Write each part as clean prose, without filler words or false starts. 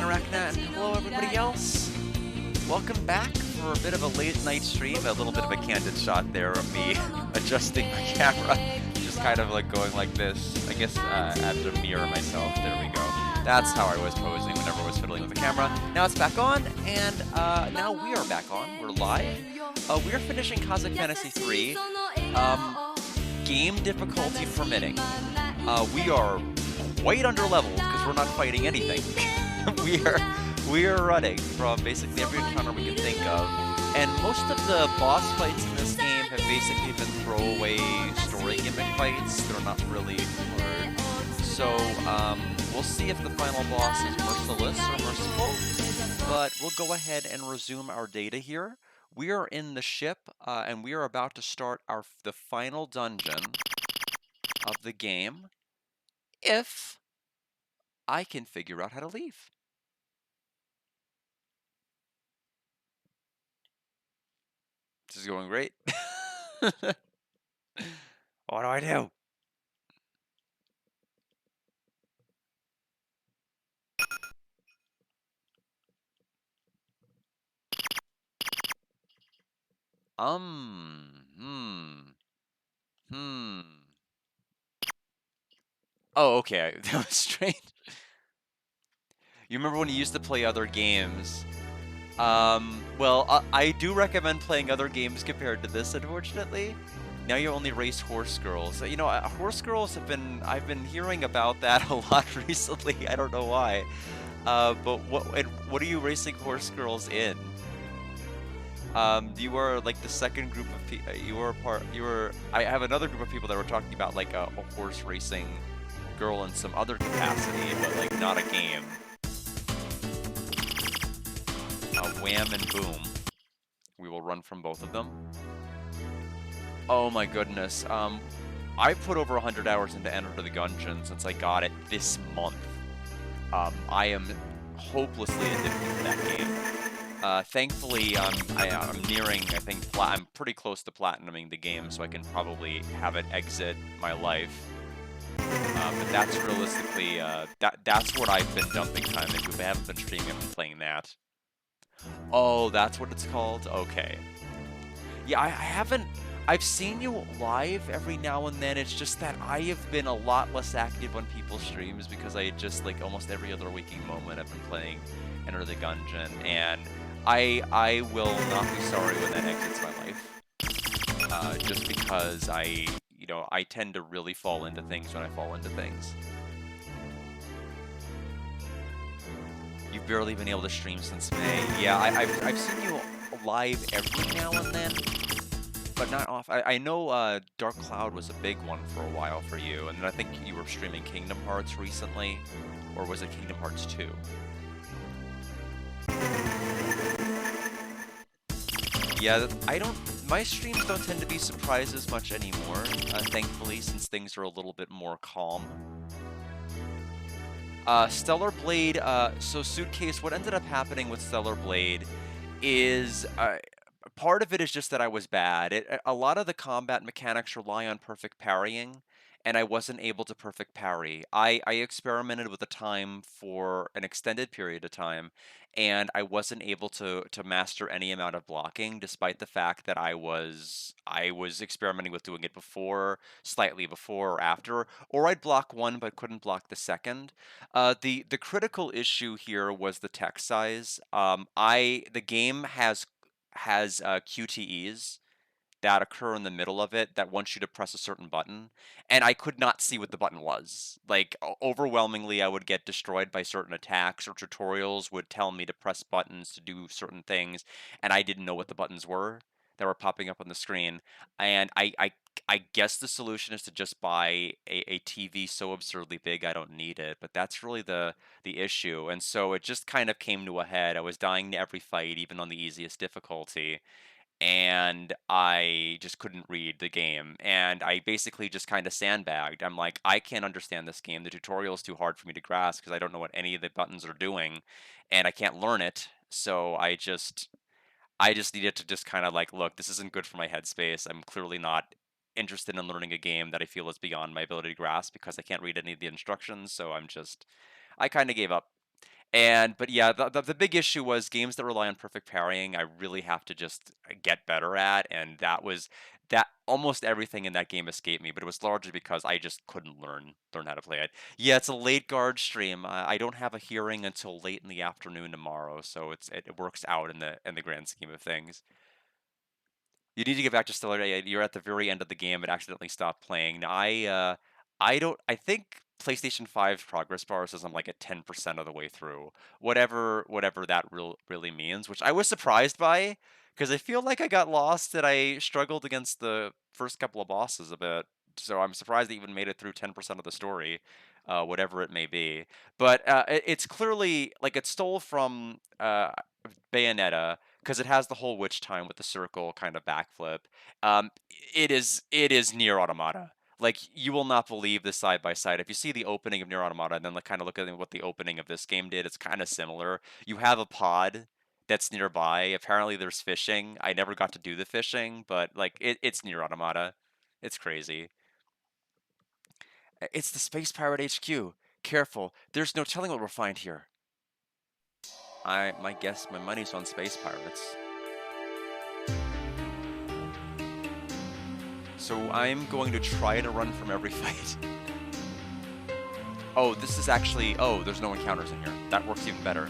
Arachna, and hello everybody else. Welcome back for a bit of a late night stream, a little bit of a candid shot there of me adjusting my camera, just kind of like going like this. I guess I have to mirror myself. There we go. That's how I was posing whenever I was fiddling with the camera. Now it's back on, and now we are back on. We're live. We are finishing Kazakh Fantasy 3. Game difficulty permitting. We are quite under leveled because we're not fighting anything. we are running from basically every encounter we can think of, and most of the boss fights in this game have basically been throwaway story gimmick fights. They're not really hard. So we'll see if the final boss is merciless or merciful. But we'll go ahead and resume our data here. We are in the ship, and we are about to start the final dungeon of the game. If I can figure out how to leave. This is going great. What do I do? Hmm. Oh, okay. That was strange. You remember when you used to play other games? Well, I do recommend playing other games compared to this, unfortunately. Now you only race horse girls. You know, horse girls I've been hearing about that a lot recently. I don't know why. But what are you racing horse girls in? You were like the second group of people. I have another group of people that were talking about like a horse racing girl in some other capacity, but like not a game. Wham and boom. We will run from both of them. Oh my goodness. I put over 100 hours into Enter the Gungeon since I got it this month. I am hopelessly addicted to that game. Thankfully, I'm nearing, I think, I'm pretty close to platinuming the game, so I can probably have it exit my life. But that's realistically, that's what I've been dumping time into. If I haven't been streaming, I've been playing that. Oh, that's what it's called? Okay. Yeah, I haven't... I've seen you live every now and then. It's just that I have been a lot less active on people's streams because I just, like, almost every other waking moment I've been playing Enter the Gungeon, and I will not be sorry when that exits my life. Just because I tend to really fall into things when I fall into things. You've barely been able to stream since May. Yeah, I've seen you live every now and then, but not often. I know Dark Cloud was a big one for a while for you, and then I think you were streaming Kingdom Hearts recently, or was it Kingdom Hearts 2? Yeah, my streams don't tend to be surprises much anymore, thankfully, since things are a little bit more calm. Stellar Blade, so Suitcase, what ended up happening with Stellar Blade is, part of it is just that I was bad. A lot of the combat mechanics rely on perfect parrying, and I wasn't able to perfect parry. I experimented with the time for an extended period of time, and I wasn't able to master any amount of blocking, despite the fact that I was experimenting with doing it before, slightly before or after, or I'd block one but couldn't block the second. The critical issue here was the text size. The game has QTEs that occur in the middle of it that want you to press a certain button, and I could not see what the button was. Like, overwhelmingly, I would get destroyed by certain attacks, or tutorials would tell me to press buttons to do certain things, and I didn't know what the buttons were that were popping up on the screen. And I guess the solution is to just buy a TV so absurdly big I don't need it, but that's really the issue. And so it just kind of came to a head. I was dying to every fight, even on the easiest difficulty, and I just couldn't read the game. And I basically just kind of sandbagged. I'm like, I can't understand this game. The tutorial is too hard for me to grasp because I don't know what any of the buttons are doing, and I can't learn it. So I just needed to just kind of like, look, this isn't good for my headspace. I'm clearly not interested in learning a game that I feel is beyond my ability to grasp because I can't read any of the instructions. So I kind of gave up. But yeah, the big issue was games that rely on perfect parrying. I really have to just get better at, and that almost everything in that game escaped me. But it was largely because I just couldn't learn how to play it. Yeah, it's a late guard stream. I don't have a hearing until late in the afternoon tomorrow, so it works out in the grand scheme of things. You need to get back to Stellar. You're at the very end of the game. It accidentally stopped playing. Now, I don't. I think PlayStation 5's progress bar says I'm like at 10% of the way through. Whatever that really means, which I was surprised by, because I feel like I got lost and I struggled against the first couple of bosses a bit. So I'm surprised I even made it through 10% of the story, whatever it may be. But it's clearly like it stole from Bayonetta because it has the whole witch time with the circle kind of backflip. Um, it is Nier Automata. Like you will not believe this side by side. If you see the opening of Nier Automata and then like kind of look at what the opening of this game did, it's kind of similar. You have a pod that's nearby. Apparently there's fishing. I never got to do the fishing, but like it's Nier Automata. It's crazy. It's the Space Pirate HQ. Careful, there's no telling what we'll find here. My money's on Space Pirates. So I'm going to try to run from every fight. Oh, this is actually... Oh, there's no encounters in here. That works even better.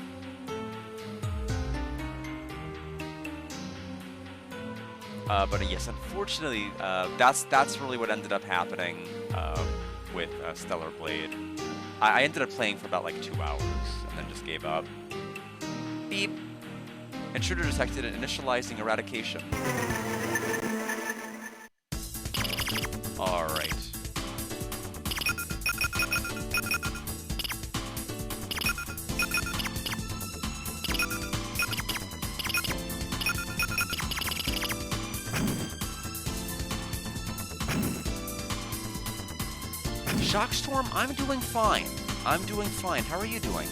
But yes, unfortunately, that's really what ended up happening with Stellar Blade. I ended up playing for about like 2 hours and then just gave up. Beep. Intruder detected and initializing eradication. Alright. Shockstorm, I'm doing fine. I'm doing fine. How are you doing?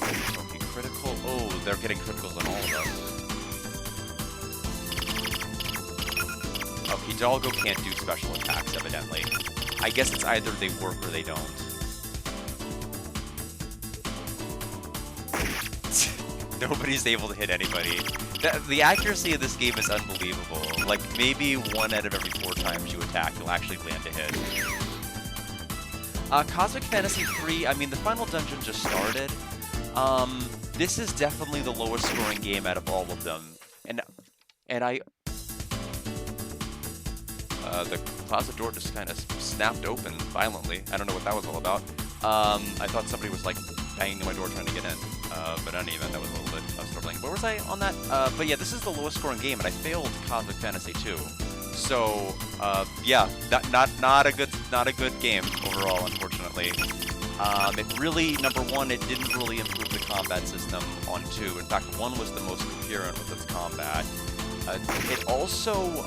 Okay, critical. Oh, they're getting criticals on all of us. Okay, Hidalgo can't do special attacks, evidently. I guess it's either they work or they don't. Nobody's able to hit anybody. The accuracy of this game is unbelievable. Like, maybe 1 out of every 4 times you attack, you'll actually land a hit. Cosmic Fantasy 3, I mean, the final dungeon just started. This is definitely the lowest scoring game out of all of them. And I... the closet door just kind of snapped open violently. I don't know what that was all about. I thought somebody was, like, banging on my door trying to get in. But in any event, that was a little bit troubling. Where was I on that? But yeah, this is the lowest scoring game, and I failed Cosmic Fantasy 2. So, yeah, not a good game overall, unfortunately. It really, number one, it didn't really improve the combat system on 2. In fact, 1 was the most coherent with its combat. It also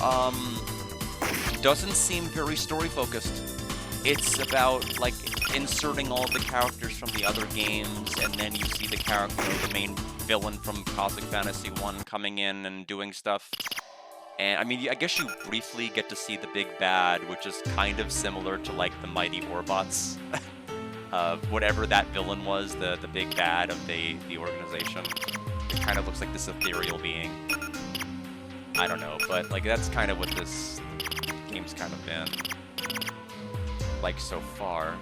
doesn't seem very story-focused. It's about, like, inserting all the characters from the other games, and then you see the character, the main villain from Cosmic Fantasy 1 coming in and doing stuff. And, I mean, I guess you briefly get to see the big bad, which is kind of similar to, like, the Mighty Warbots. Whatever that villain was, the big bad of the organization. It kind of looks like this ethereal being. I don't know, but, like, that's kind of what this game's kind of been. Like, so far.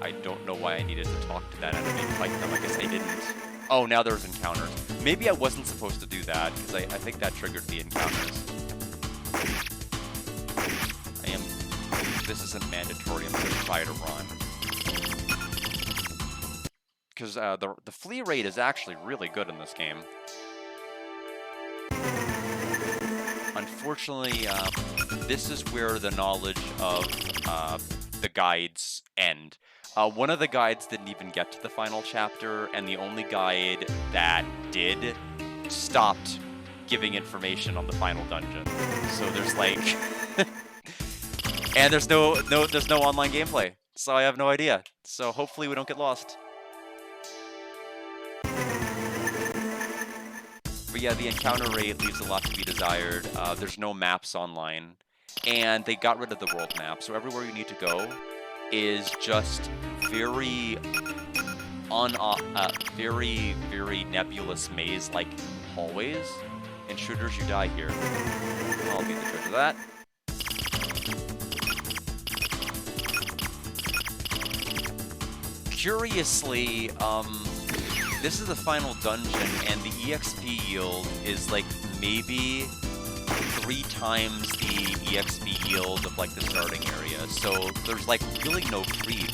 I don't know why I needed to talk to that enemy to fight them. I guess I didn't. Oh, now there's encounters. Maybe I wasn't supposed to do that, because I think that triggered the encounters. This isn't mandatory. I'm going to try to run. Because the flee rate is actually really good in this game. Unfortunately, this is where the knowledge of the guides end. One of the guides didn't even get to the final chapter, and the only guide that did stopped giving information on the final dungeon. So there's like, and there's no online gameplay, so I have no idea. So hopefully we don't get lost. But yeah, the encounter rate leaves a lot to be desired. There's no maps online, and they got rid of the world map, so everywhere you need to go, is just very very nebulous maze-like hallways. In shooters, you die here. I'll be the judge of that. Curiously, this is the final dungeon, and the EXP yield is like maybe 3 times the EXP yield of like the starting area. So there's like really no creep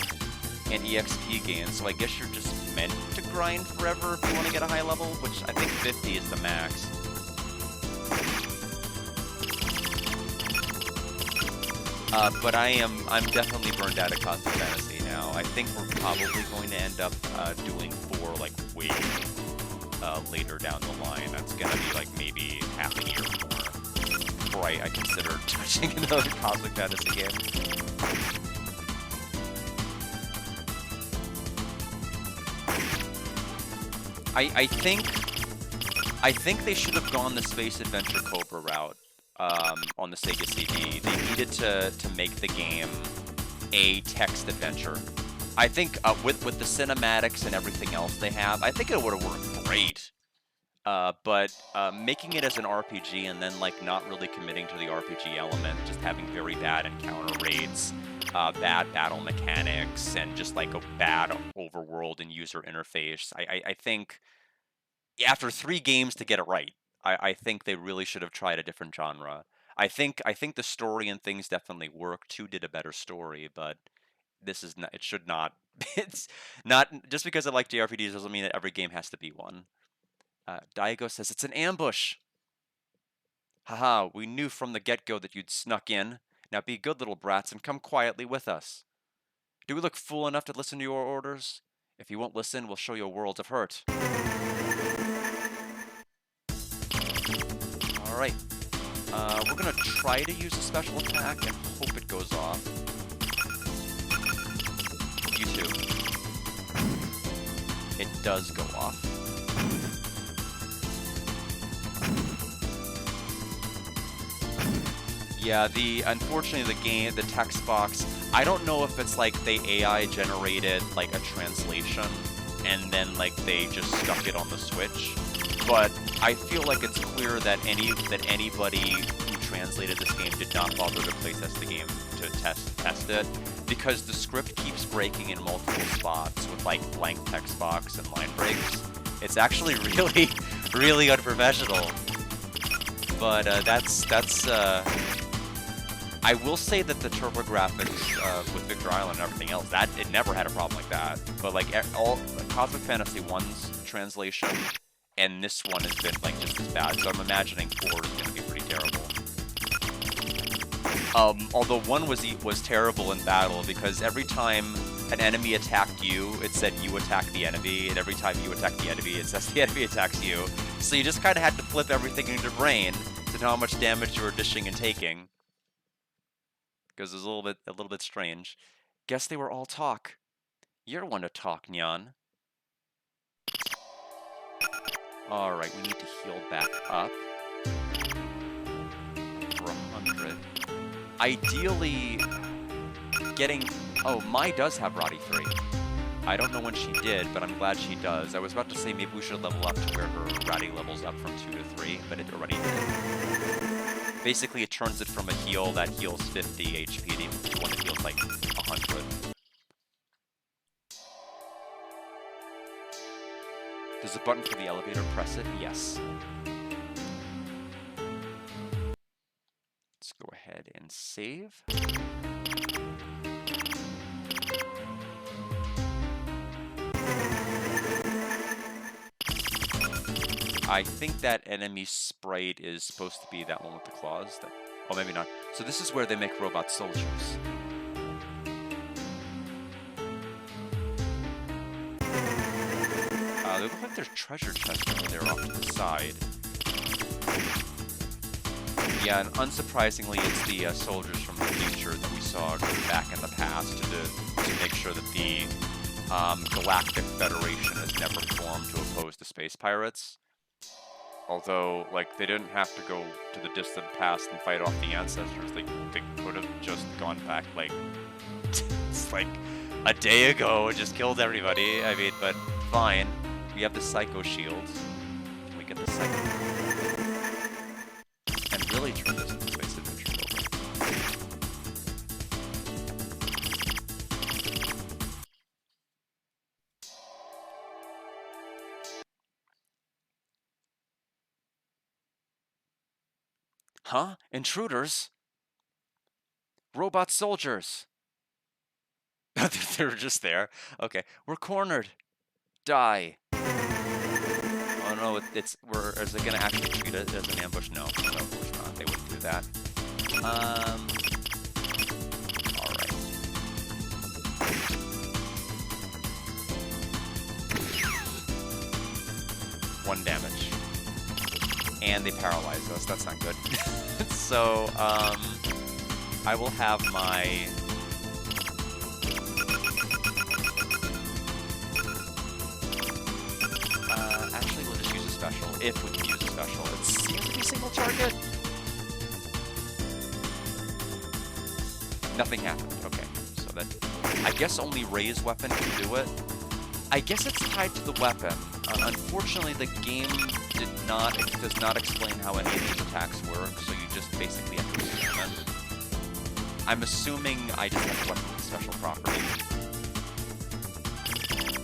in EXP gains. So I guess you're just meant to grind forever if you want to get a high level, which I think 50 is the max. But I'm definitely burned out of Cosmic Fantasy now. I think we're probably going to end up doing 4 like way later down the line. That's gonna be like maybe half a year more before I consider touching another Cosmic Fantasy game. I think they should have gone the Space Adventure Cobra route. On the Sega CD, they needed to make the game a text adventure. I think with the cinematics and everything else they have, I think it would have worked great. But making it as an RPG and then like not really committing to the RPG element, just having very bad encounter rates, bad battle mechanics, and just like a bad overworld and user interface. I think after 3 games to get it right. I think they really should have tried a different genre. I think the story and things definitely work. 2 did a better story, but this is not. It should not. It's not just because I like JRPGs doesn't mean that every game has to be one. Daigo says it's an ambush. Haha, we knew from the get-go that you'd snuck in. Now be good little brats and come quietly with us. Do we look fool enough to listen to your orders? If you won't listen, we'll show you a world of hurt. Alright, we're gonna try to use a special attack and hope it goes off. You too. It does go off. Yeah, unfortunately the text box, I don't know if it's like they AI generated like a translation and then like they just stuck it on the Switch. But I feel like it's clear that anybody who translated this game did not bother to playtest the game to test it, because the script keeps breaking in multiple spots with like blank text box and line breaks. It's actually really, really unprofessional. But I will say that the TurboGrafx with Victor Island and everything else, it never had a problem like that. But like all Cosmic Fantasy 1's translation and this one has been like just as bad, so I'm imagining 4 is going to be pretty terrible. Although 1 was terrible in battle, because every time an enemy attacked you, it said you attack the enemy, and every time you attack the enemy, it says the enemy attacks you. So you just kind of had to flip everything in your brain to know how much damage you were dishing and taking. Because it was a little bit strange. Guess they were all talk. You're one to talk, Nyan. Alright, we need to heal back up for 100. Ideally, getting... Oh, Mai does have Roddy 3. I don't know when she did, but I'm glad she does. I was about to say maybe we should level up to where her Roddy levels up from 2 to 3, but it already did. Basically, it turns it from a heal that heals 50 HP to one that heals like 100. There's a button for the elevator, press it, yes. Let's go ahead and save. I think that enemy sprite is supposed to be that one with the claws. Oh, maybe not. So this is where they make robot soldiers. They look like there's treasure chests over there off to the side. Yeah, and unsurprisingly, it's the soldiers from the future that we saw back in the past to make sure that the Galactic Federation has never formed to oppose the space pirates. Although, like, they didn't have to go to the distant past and fight off the ancestors. They could have just gone back, like, like a day ago. It just killed everybody. I mean, but fine. We have the Psycho Shield. Can we get the Psycho? And really turn this into Space Adventure over. Huh? Intruders? Robot soldiers. They're just there. Okay, we're cornered. Die. Oh no, is it gonna actually treat it as an ambush? No, of course not. They wouldn't do that. Alright. One damage. And they paralyze us. That's not good. So, I will have my... actually, we'll just use a special, if we can use a special. It seems to be single target. Nothing happened. Okay, so that... I guess only Ray's weapon can do it. I guess it's tied to the weapon. Unfortunately, the game does not explain how any of these attacks work, so you just basically have to assume it. I'm assuming I just have a weapon with special property.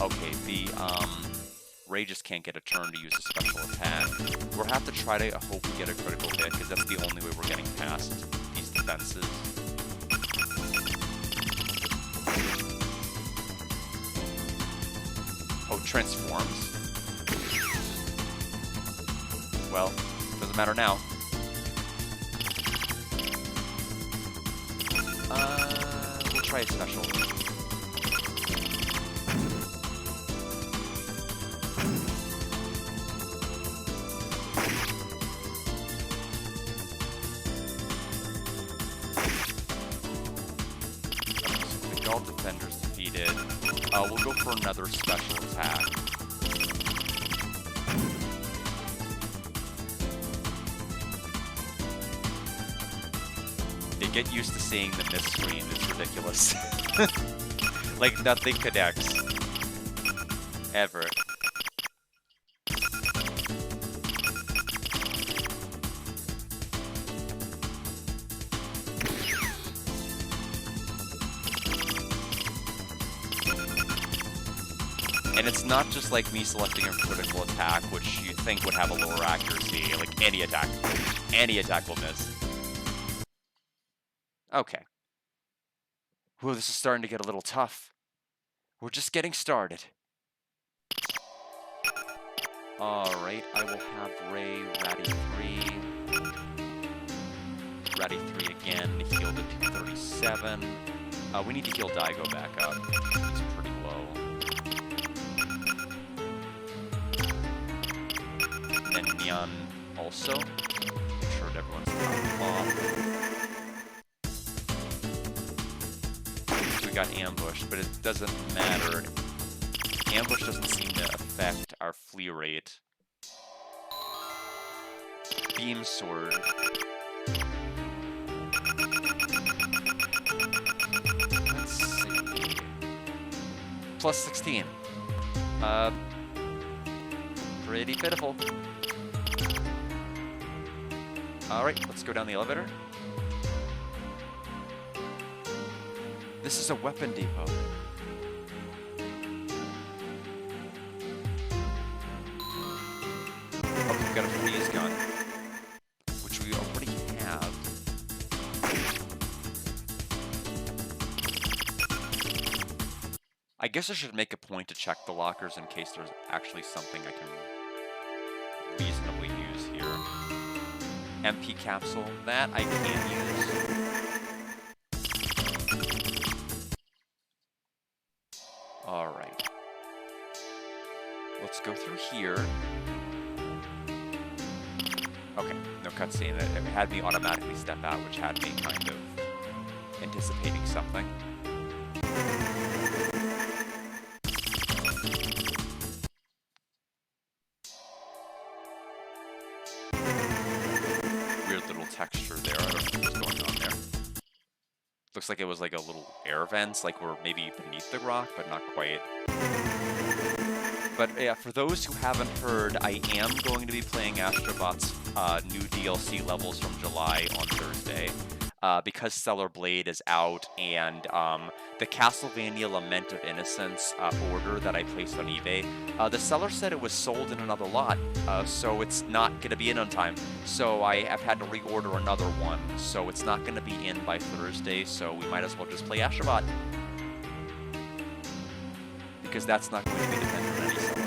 Okay, the Ray just can't get a turn to use a special attack. We'll have to try to hope we get a critical hit, because that's the only way we're getting past these defenses. Oh, transforms. Well, doesn't matter now. We'll try a special. The Guard Defender's defeated. We'll go for another special attack. They get used to seeing the miss screen. It's ridiculous. Like, nothing connects. Ever. And it's not just like me selecting a critical attack, which you think would have a lower accuracy. Like, any attack will miss. Okay. Whoa, this is starting to get a little tough. We're just getting started. Alright, I will have Ray, Ratty 3. Ratty 3 again, heal to 237. We need to heal Daigo back up. He's pretty low. And Nyan also. Make sure everyone's off. We got ambushed, but it doesn't matter. Ambush doesn't seem to affect our flee rate. Beam Sword. Let's see. Plus 16. Pretty pitiful. Alright, let's go down the elevator. This is a weapon depot. Oh, we've got a freeze gun, which we already have. I guess I should make a point to check the lockers in case there's actually something I can reasonably use here. MP capsule, that I can't use. Alright. Let's go through here. Okay, no cutscene. It had me automatically step out, which had me kind of anticipating something. Weird little texture there. I don't know what's going on there. Looks like it was like a little air vents, like we're maybe beneath the rock, but not quite. But yeah, for those who haven't heard, I am going to be playing Astrobot's new DLC levels from July on Thursday. Because Stellar Blade is out, and the Castlevania Lament of Innocence order that I placed on eBay, the seller said it was sold in another lot, so it's not going to be in on time. So I have had to reorder another one, so it's not going to be in by Thursday, so we might as well just play Astrobot. Because that's not going to be dependent on any seller.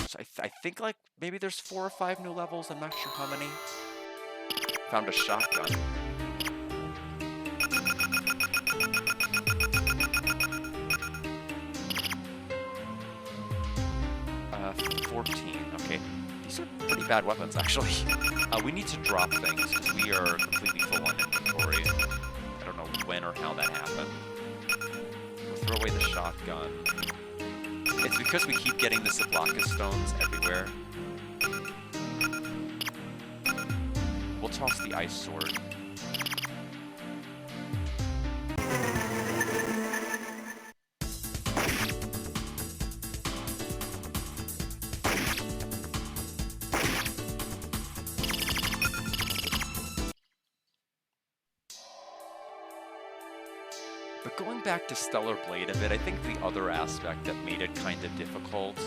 So I think like maybe there's 4 or 5 new levels, I'm not sure how many. Found a shotgun. 14. Okay, these are pretty bad weapons, actually. We need to drop things, because we are completely full on inventory. I don't know when or how that happened. We'll throw away the shotgun. It's because we keep getting the Zablocka stones everywhere. We'll toss the ice sword. But going back to Stellar Blade a bit, I think the other aspect that made it kind of difficult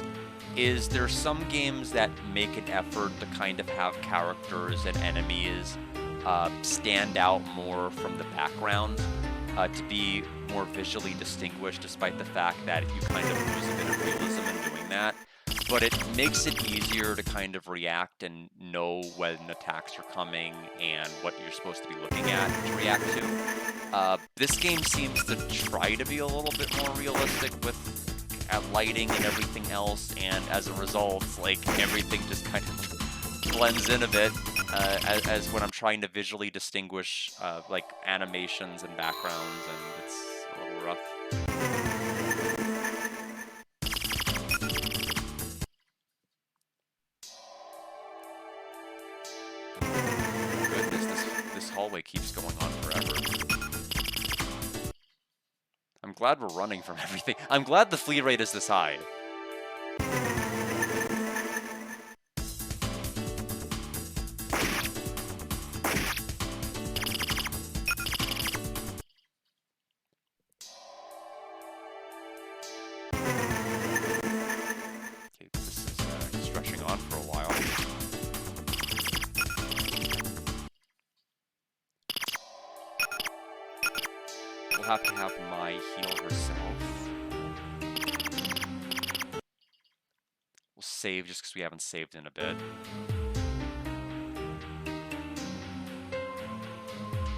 is there's some games that make an effort to kind of have characters and enemies stand out more from the background, to be more visually distinguished, despite the fact that you kind of lose a bit of realism in doing that. But it makes it easier to kind of react and know when attacks are coming and what you're supposed to be looking at to react to. This game seems to try to be a little bit more realistic with lighting and everything else, and as a result, like, everything just kind of blends in a bit as when I'm trying to visually distinguish like animations and backgrounds, and it's a little rough. This hallway keeps going on forever. I'm glad we're running from everything. I'm glad the flee rate is this high. Okay, this is stretching on for a while. We'll have to have Mai heal herself. We'll save just because we haven't saved in a bit.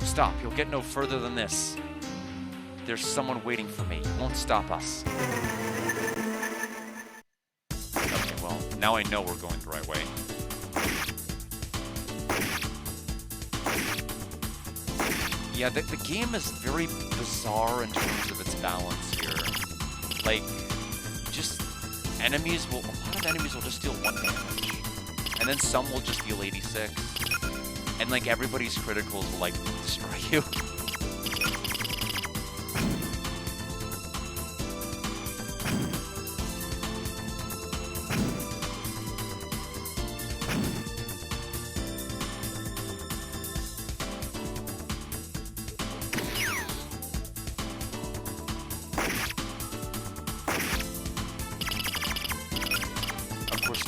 Stop, you'll get no further than this. There's someone waiting for me. It won't stop us. Okay, well, now I know we're going the right way. Yeah, the game is very bizarre in terms of its balance here. Like, just enemies will, a lot of enemies will just deal 1 damage. And then some will just deal 86. And like everybody's criticals will like destroy you.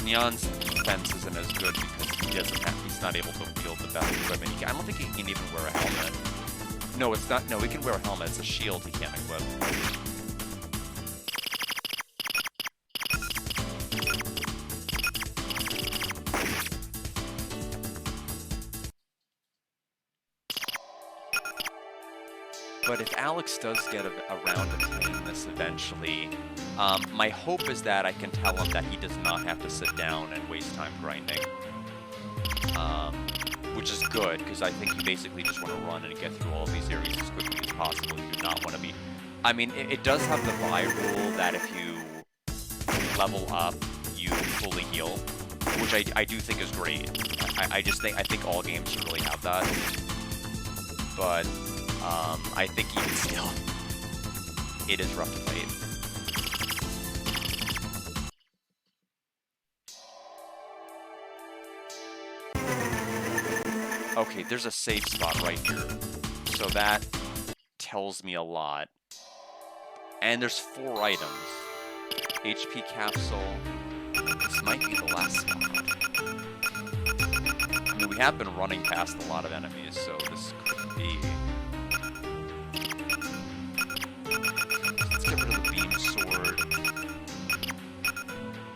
Neon's defense isn't as good because he's not able to wield the best equipment. I don't think he can even wear a helmet. No, it's not. No, he can wear a helmet. It's a shield he can't equip. But if Alex does get around to playing this eventually, my hope is that I can tell him that he does not have to sit down and waste time grinding. Which is good, because I think you basically just want to run and get through all of these areas as quickly as possible. You do not want to be... I mean, it does have the Vi rule that if you level up, you fully heal, which I do think is great. I think all games should really have that. but I think even still, it is rough to fight. Okay, there's a safe spot right here, so that tells me a lot. And there's 4 items. HP capsule. This might be the last spot. I mean, we have been running past a lot of enemies, so this could be... Let's get rid of the beam sword.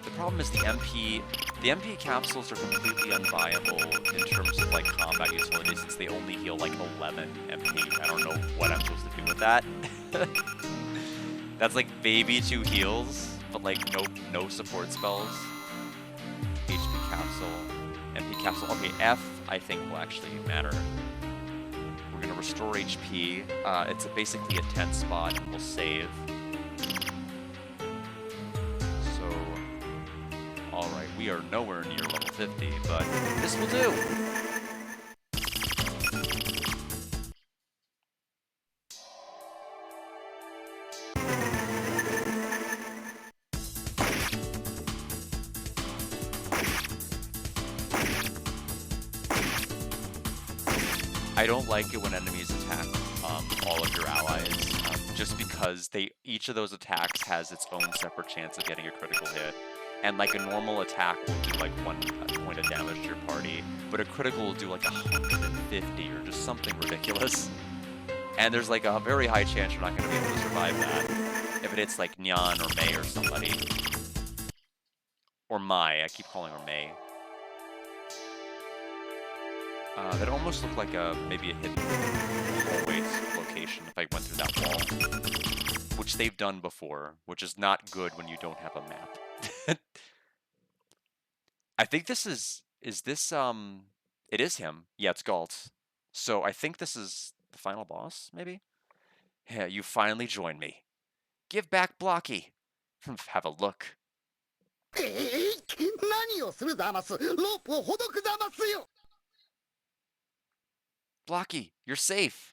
The problem is the MP capsules are completely unviable in terms of like combat utility, since they only heal like 11 MP. I don't know what I'm supposed to do with that. That's like maybe 2 heals, but like no support spells. HP capsule, MP capsule. Okay, F I think will actually matter. We're gonna restore HP. It's basically a 10 spot, and we'll save. So, all right, we are nowhere near level 50, but this will do. I don't like it when enemies attack all of your allies, just because each of those attacks has its own separate chance of getting a critical hit. And like a normal attack will do like 1 point of damage to your party, but a critical will do like 150 or just something ridiculous. And there's like a very high chance you're not going to be able to survive that if it hits like Nyan or Mei or somebody. Or Mai, I keep calling her Mei. That almost looked like maybe a hidden hallway location if I went through that wall. Which they've done before, which is not good when you don't have a map. I think this is this, it is him. Yeah, it's Galt. So I think this is the final boss, maybe? Yeah, you finally joined me. Give back Blocky. Have a look. Blocky, you're safe.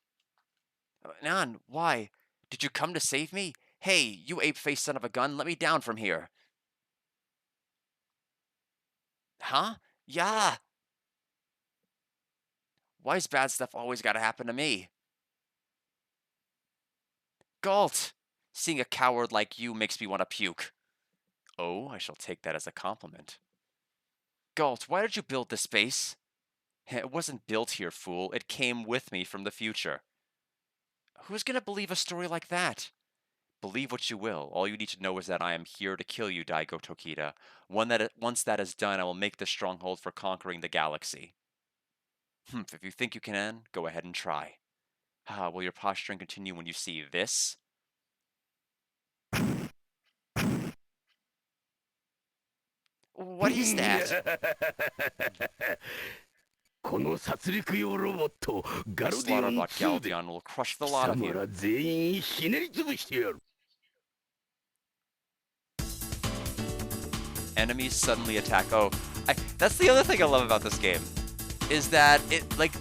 Nan, why? Did you come to save me? Hey, you ape-faced son of a gun, let me down from here. Huh? Yeah. Why's bad stuff always gotta happen to me? Galt! Seeing a coward like you makes me want to puke. Oh, I shall take that as a compliment. Galt, why did you build this base? It wasn't built here, fool. It came with me from the future. Who's gonna believe a story like that? Believe what you will. All you need to know is that I am here to kill you, Daigo Tokita. Once that is done, I will make the stronghold for conquering the galaxy. If you think you can, go ahead and try. Will your posturing continue when you see this? What is that? The Slaughter-bot Galdeon will crush the lot of you. Enemies suddenly attack. Oh, that's the other thing I love about this game, is that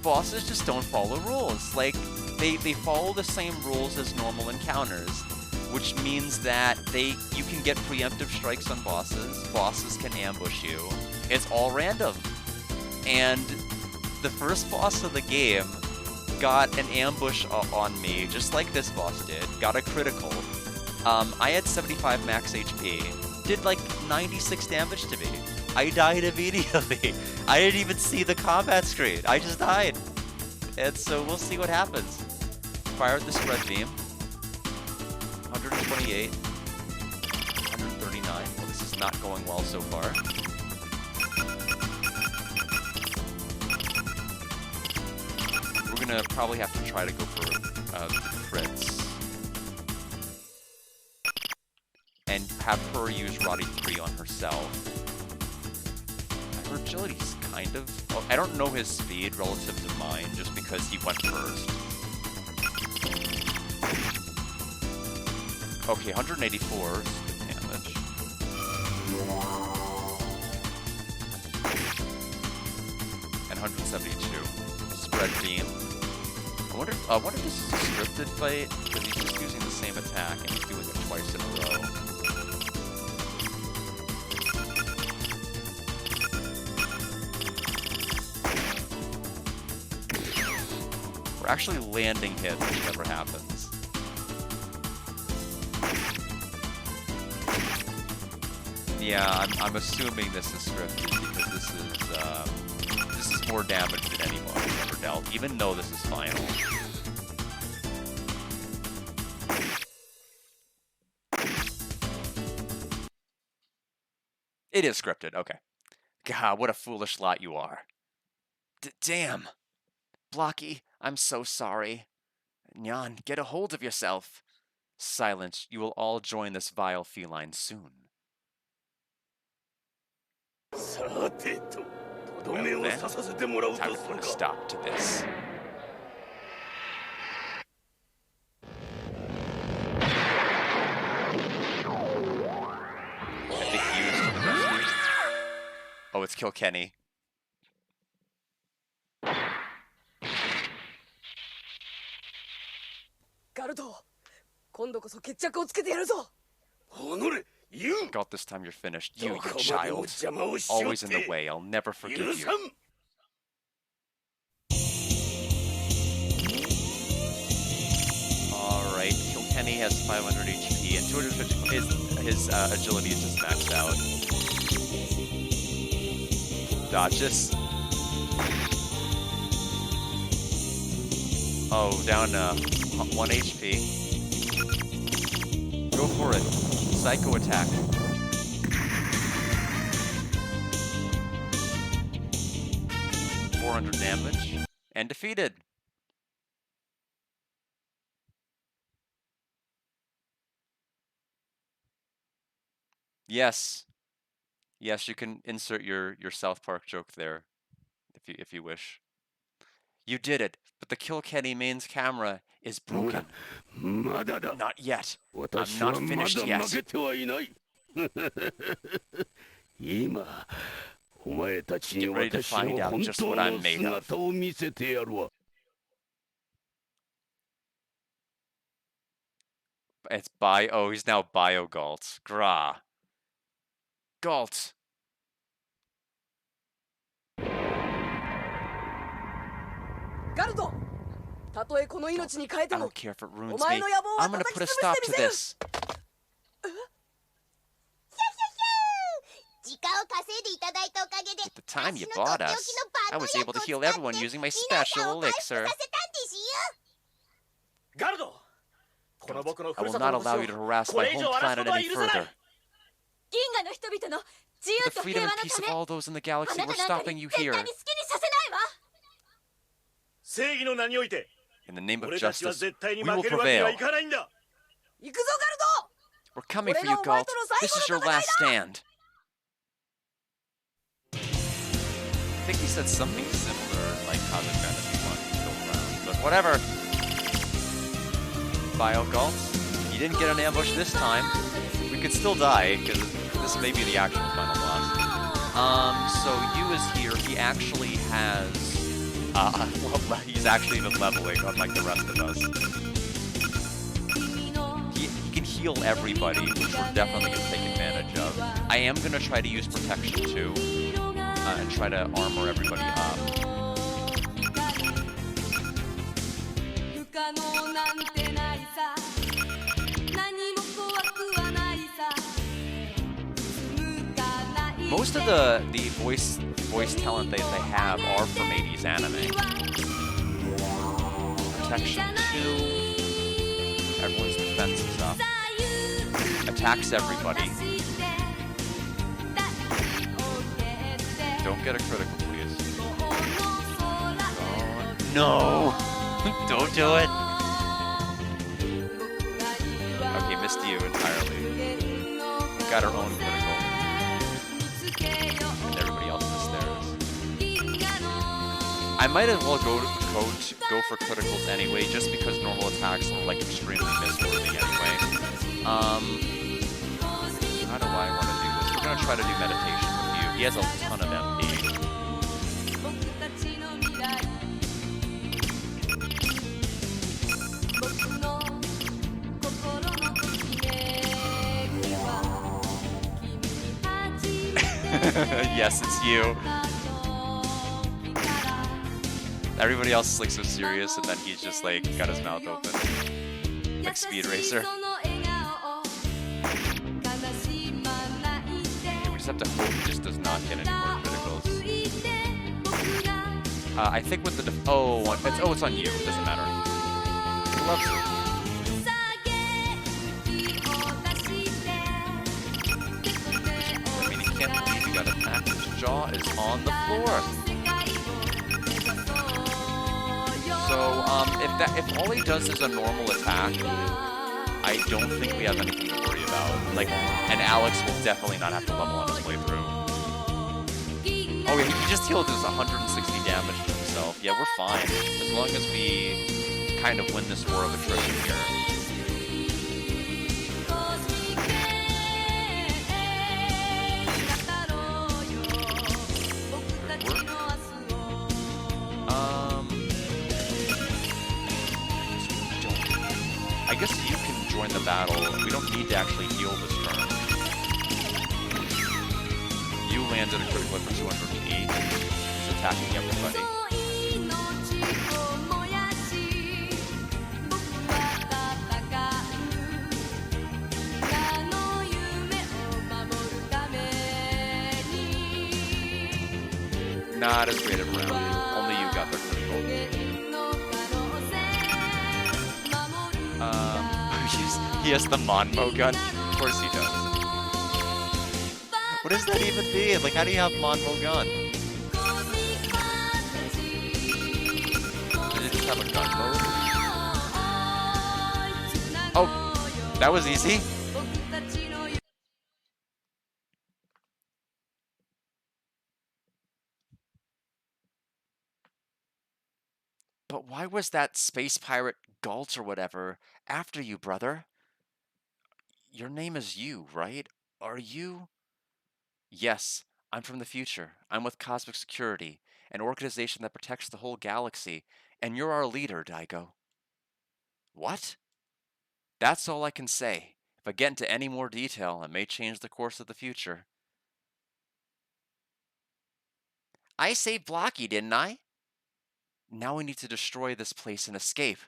bosses just don't follow rules. Like, they follow the same rules as normal encounters, which means that you can get preemptive strikes on bosses. Bosses can ambush you. It's all random. And the first boss of the game got an ambush on me, just like this boss did. Got a critical. I had 75 max HP. Did like 96 damage to me. I died immediately. I didn't even see the combat screen. I just died. And so we'll see what happens. Fire at the spread beam. 128. 139. Well, this is not going well so far. We're gonna probably have to try to go for the crits. And have her use Roddy 3 on herself. Her agility's kind of... Oh, I don't know his speed relative to mine, just because he went first. Okay, 184 is good damage. And 172. Spread beam. wonder if this is a scripted fight, because he's just using the same attack and he's doing it twice in a row. We're actually landing hits, whatever happens. Yeah, I'm assuming this is scripted because this is more damage than anyone has ever dealt, even though this is final. It is scripted, okay. God, what a foolish lot you are. Damn. Blocky, I'm so sorry. Nyan, get a hold of yourself. Silence, you will all join this vile feline soon. Well then, time to put a stop to this. I think he used rescue. Oh, it's Kilkenny. God, this time you're finished. You child. Always in the way. I'll never forgive you. Alright, Kilkenny has 500 HP, and 250 his agility is just maxed out. Dodges. Oh, down 1 HP. Go for it. Psycho attack. $400 damage. And defeated. Yes. Yes, you can insert your South Park joke there, if you wish. You did it, but the Kilkenny main's camera is broken. Not yet. I'm not finished yet. Get ready to find out just what I'm made of. It's oh, he's now Bio-Galt. Gra. Galt. I don't care if it ruins me. I'm gonna put a stop to this. With the time you bought us, I was able to heal everyone using my special elixir. I will not allow you to harass my home planet any further. For the freedom and peace of all those in the galaxy, we're stopping you here. In the name of justice, we will prevail. We're coming for you, Galt. This is your last stand. I think he said something similar, like how there's gonna be one still around, but whatever. Bio-Galt, you didn't get an ambush this time. We could still die, because this may be the actual final boss. So Yu is here. He actually has... well, he's actually even leveling, unlike the rest of us. He can heal everybody, which we're definitely going to take advantage of. I am going to try to use protection too, and try to armor everybody up. Most of the voice talent that they have are from 80s anime. Protection 2. Everyone's defense is up. Attacks everybody. Don't get a critical, please. Oh, no! Don't do it! Okay, missed you entirely. Got our own critical. And everybody else missed theirs. I might as well go for criticals anyway, just because normal attacks are like extremely misworthy anyway. How do I want to do this? We're gonna try to do meditation with you. He has a ton of MP. Yes, it's you. Everybody else is like so serious, and then he's just like got his mouth open, like Speed Racer. We just have to hope he just does not get any more criticals. I think with the it's on you. It doesn't matter. He loves it. I mean, he can't believe he got attacked. His jaw is on the floor. So, if all he does is a normal attack, I don't think we have anything to worry about. Like, and Alex will definitely not have to level on his way through. Oh yeah, he just healed his 160 damage to himself. Yeah, we're fine. As long as we kind of win this war of attrition here. I guess you can join the battle. We don't need to actually heal this turn. You landed a critical hit for 208. He's attacking everybody. Not as great of a round. Only you got the critical. He has the Monmo gun. Of course he does. What does that even mean? Like, how do you have Monmo gun? Did it just have a gun mode? Oh, that was easy. But why was that space pirate Galt or whatever after you, brother? Your name is you, right? Are you? Yes, I'm from the future. I'm with Cosmic Security, an organization that protects the whole galaxy, and you're our leader, Daigo. What? That's all I can say. If I get into any more detail, it may change the course of the future. I saved Blocky, didn't I? Now we need to destroy this place and escape.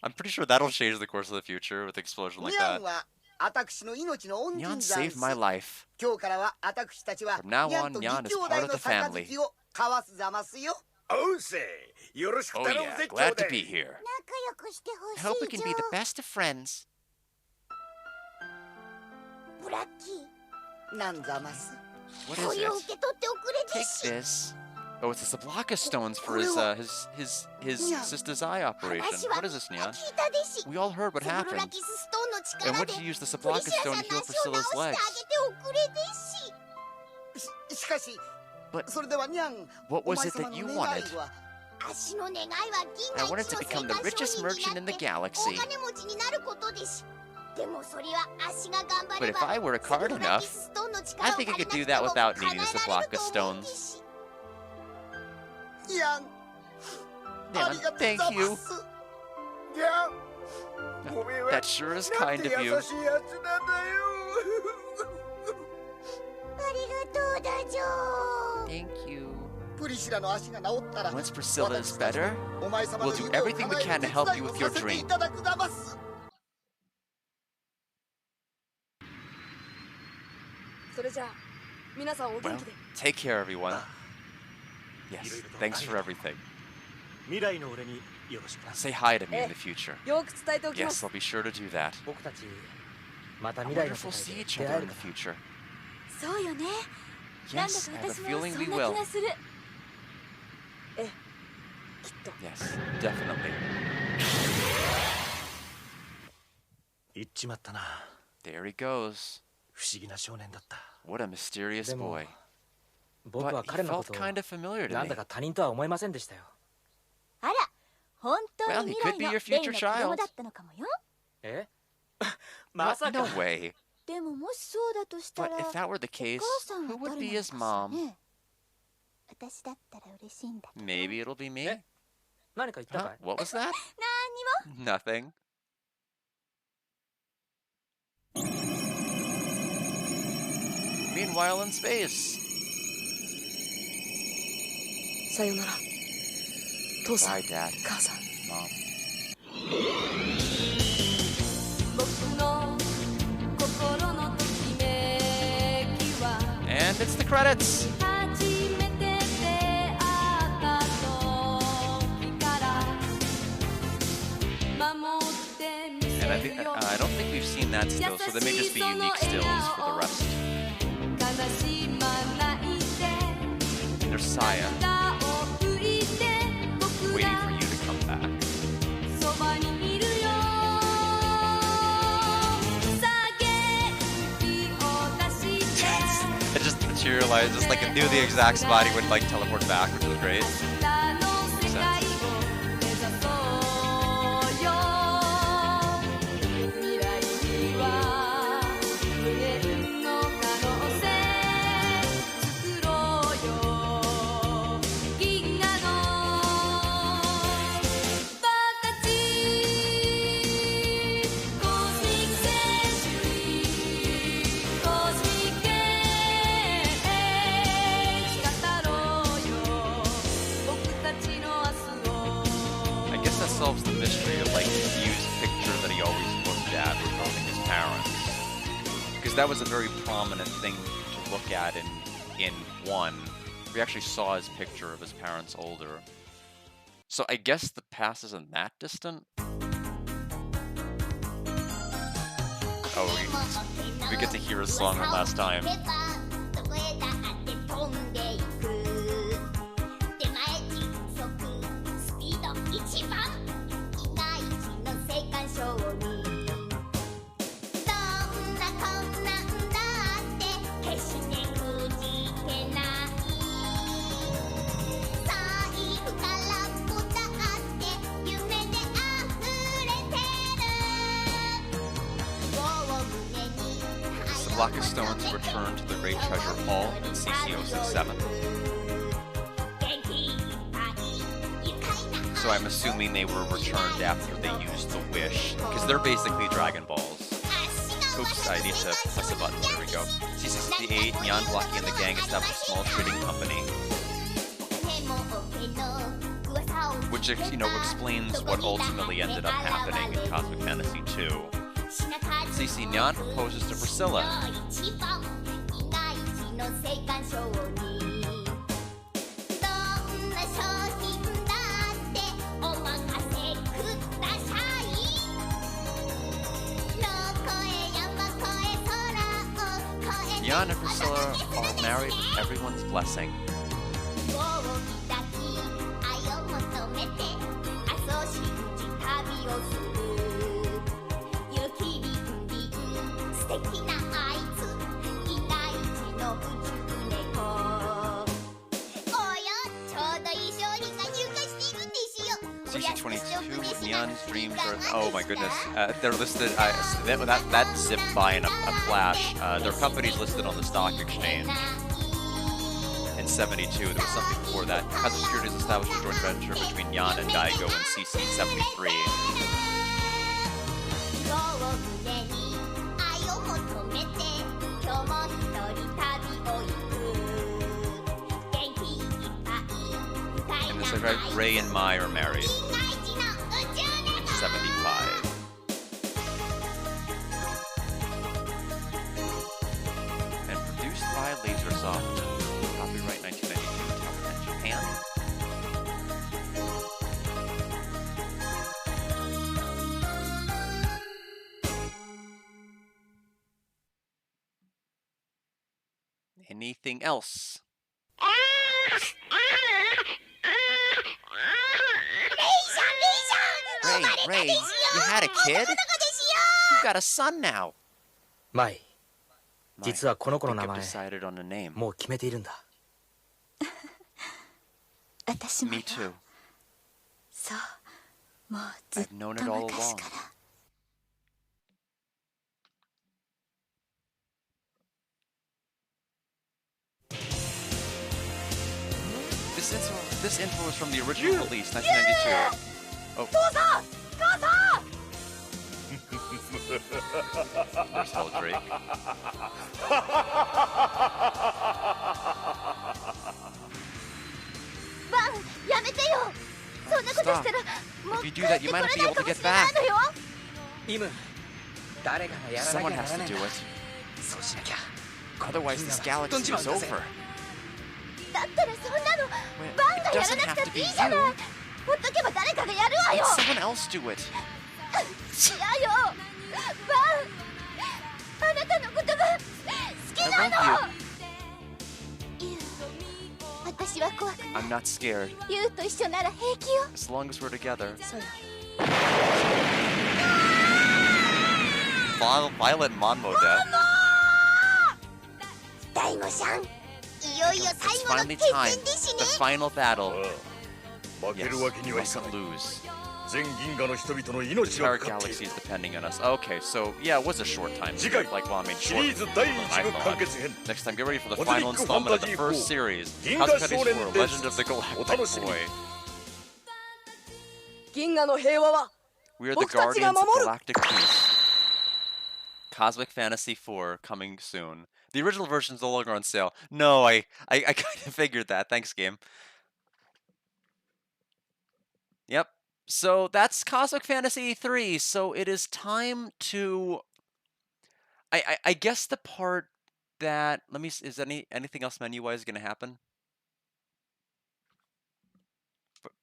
I'm pretty sure that'll change the course of the future with an explosion like that. Nyan saved my life. From now on, Nyan is part of the family. Oh yeah, glad to be here. I hope we can be the best of friends. What is it? Take this. Oh, it's the Zablocka stones for his sister's eye operation. What is this, Nyan? We all heard what happened. And what did you use the Zablocka stone to heal Priscilla's legs? But what was it that you wanted? I wanted to become the richest merchant in the galaxy. But if I work hard enough, I think I could do that without needing the Zablocka stones. Nyan, thank you. That sure is kind of you. Thank you. Once Priscilla is better, we'll do everything we can to help you with your dream. Well, take care, everyone. Yes, thanks for everything. Say hi to me in the future. Yes, I'll be sure to do that. I wonder if we'll see each other in the future. Yes, I have a feeling we will. Yes, definitely. There he goes. What a mysterious boy. But he felt kind of familiar to me. Well, he could be your future child. No way. But if that were the case, who would be his mom? Maybe it'll be me. 何か言ったかい What was that? Nothing. Meanwhile, in space. さよなら父さん Bye, Dad. 母さん Mom. 僕の心のときめきは And it's the credits. 初めて出会った時から守ってみ And I せ think るよ I don't think we've seen that still, so they may just be unique stills for the rest. 悲しまないで There's Saya 肩を拭いて僕 waiting ら for you to come back. そばにいるよ叫びを出して It just materialized, just like it knew the exact spot he would like teleport back, which was great. 明日の世界を目指そうよ未来には無限の可能性作ろうよ銀河のバカチコスミックセンチュリーコスミックエッジ語ろうよ僕たちの明日を I guess that solves the mystery of like the confused picture that he always looked at regarding his parents. Because that was a very prominent thing to look at in one. We actually saw his picture of his parents older. So I guess the past isn't that distant. Oh, we get to hear his song one last time. The Blackest Stones return to the Great Treasure Hall in CC067. So I'm assuming they were returned after they used the wish, because they're basically Dragon Balls. Oops, I need to press a button. There we go. C68, Nyan Blocky and the gang established a small trading company, which, you know, explains what ultimately ended up happening in Cosmic Fantasy 2. CC Nyan proposes to Priscilla. Nyan and Priscilla are married with everyone's blessing. CC22, Neon's dreams are... Oh my goodness. They're listed... that zipped by in a flash. Their company's listed on the stock exchange. In 72, there was something before that. Kaiser Securities established a joint venture between Nyan and Daigo in CC73. And it's like Ray and Mai are married. 75. And produced by Lasersoft. Copyright 1992, Tower 10, Japan. Anything else? Ray, you had a kid? You got a son now. マイ Mai, 実はこの子の I 名 think I've 前 decided on a name. もう決めているんだ私もよ Me too. そうもうずっ I've と known it all 昔 along. から 「this info is from the original release, 1992. Oh. 父さん母さん There's Heldrake. バンやめてよそんなことしたら Stop. もう If you 帰 do っ that, て you こ might れ not な be い able か to も get しれない back. のよ イム誰かがやらな Someone きゃな has ら to ない do it. そうしなきゃ Otherwise, this galaxy is over. だったらそんなの Well, バン it がやら doesn't なく have た to って be い you. いじゃないほっとけば誰かがやるわよ Let someone else do it. 違うよバンあなたのことが好きな I の love ユウ私は怖くない I'm not scared. ユウと一緒なら平気よ As long as we're together. そうよ Violent Monmo death. 大悟さんいよいよ It's 最後の finally 決 time. 戦ですね The final battle. 負け Yes, るわけに we はいかな mustn't い lose. 全銀河の人々の命 Our がかかってい galaxy る is depending on us. Okay, so yeah, it was a short time. 次回 Like, well, I mean, シ short. リーズ第 than 1 I 部 thought. 完結編 Next time, get ready for the モデリッ final ク installment of the ファンタジー first 4 series. 銀河 Cosmic 少 Pennies 年 4, 伝 Legend of 説 the お Galactic 楽しみに Boy. 銀河の平和は We are the 僕たちが guardians of 守る galactic peace. Cosmic Fantasy 4 coming soon. The original version is no longer on sale. No, I kind of figured that. Thanks, game. Yep. So that's Cosmic Fantasy 3. So it is time to. I guess the part that is anything else menu wise going to happen?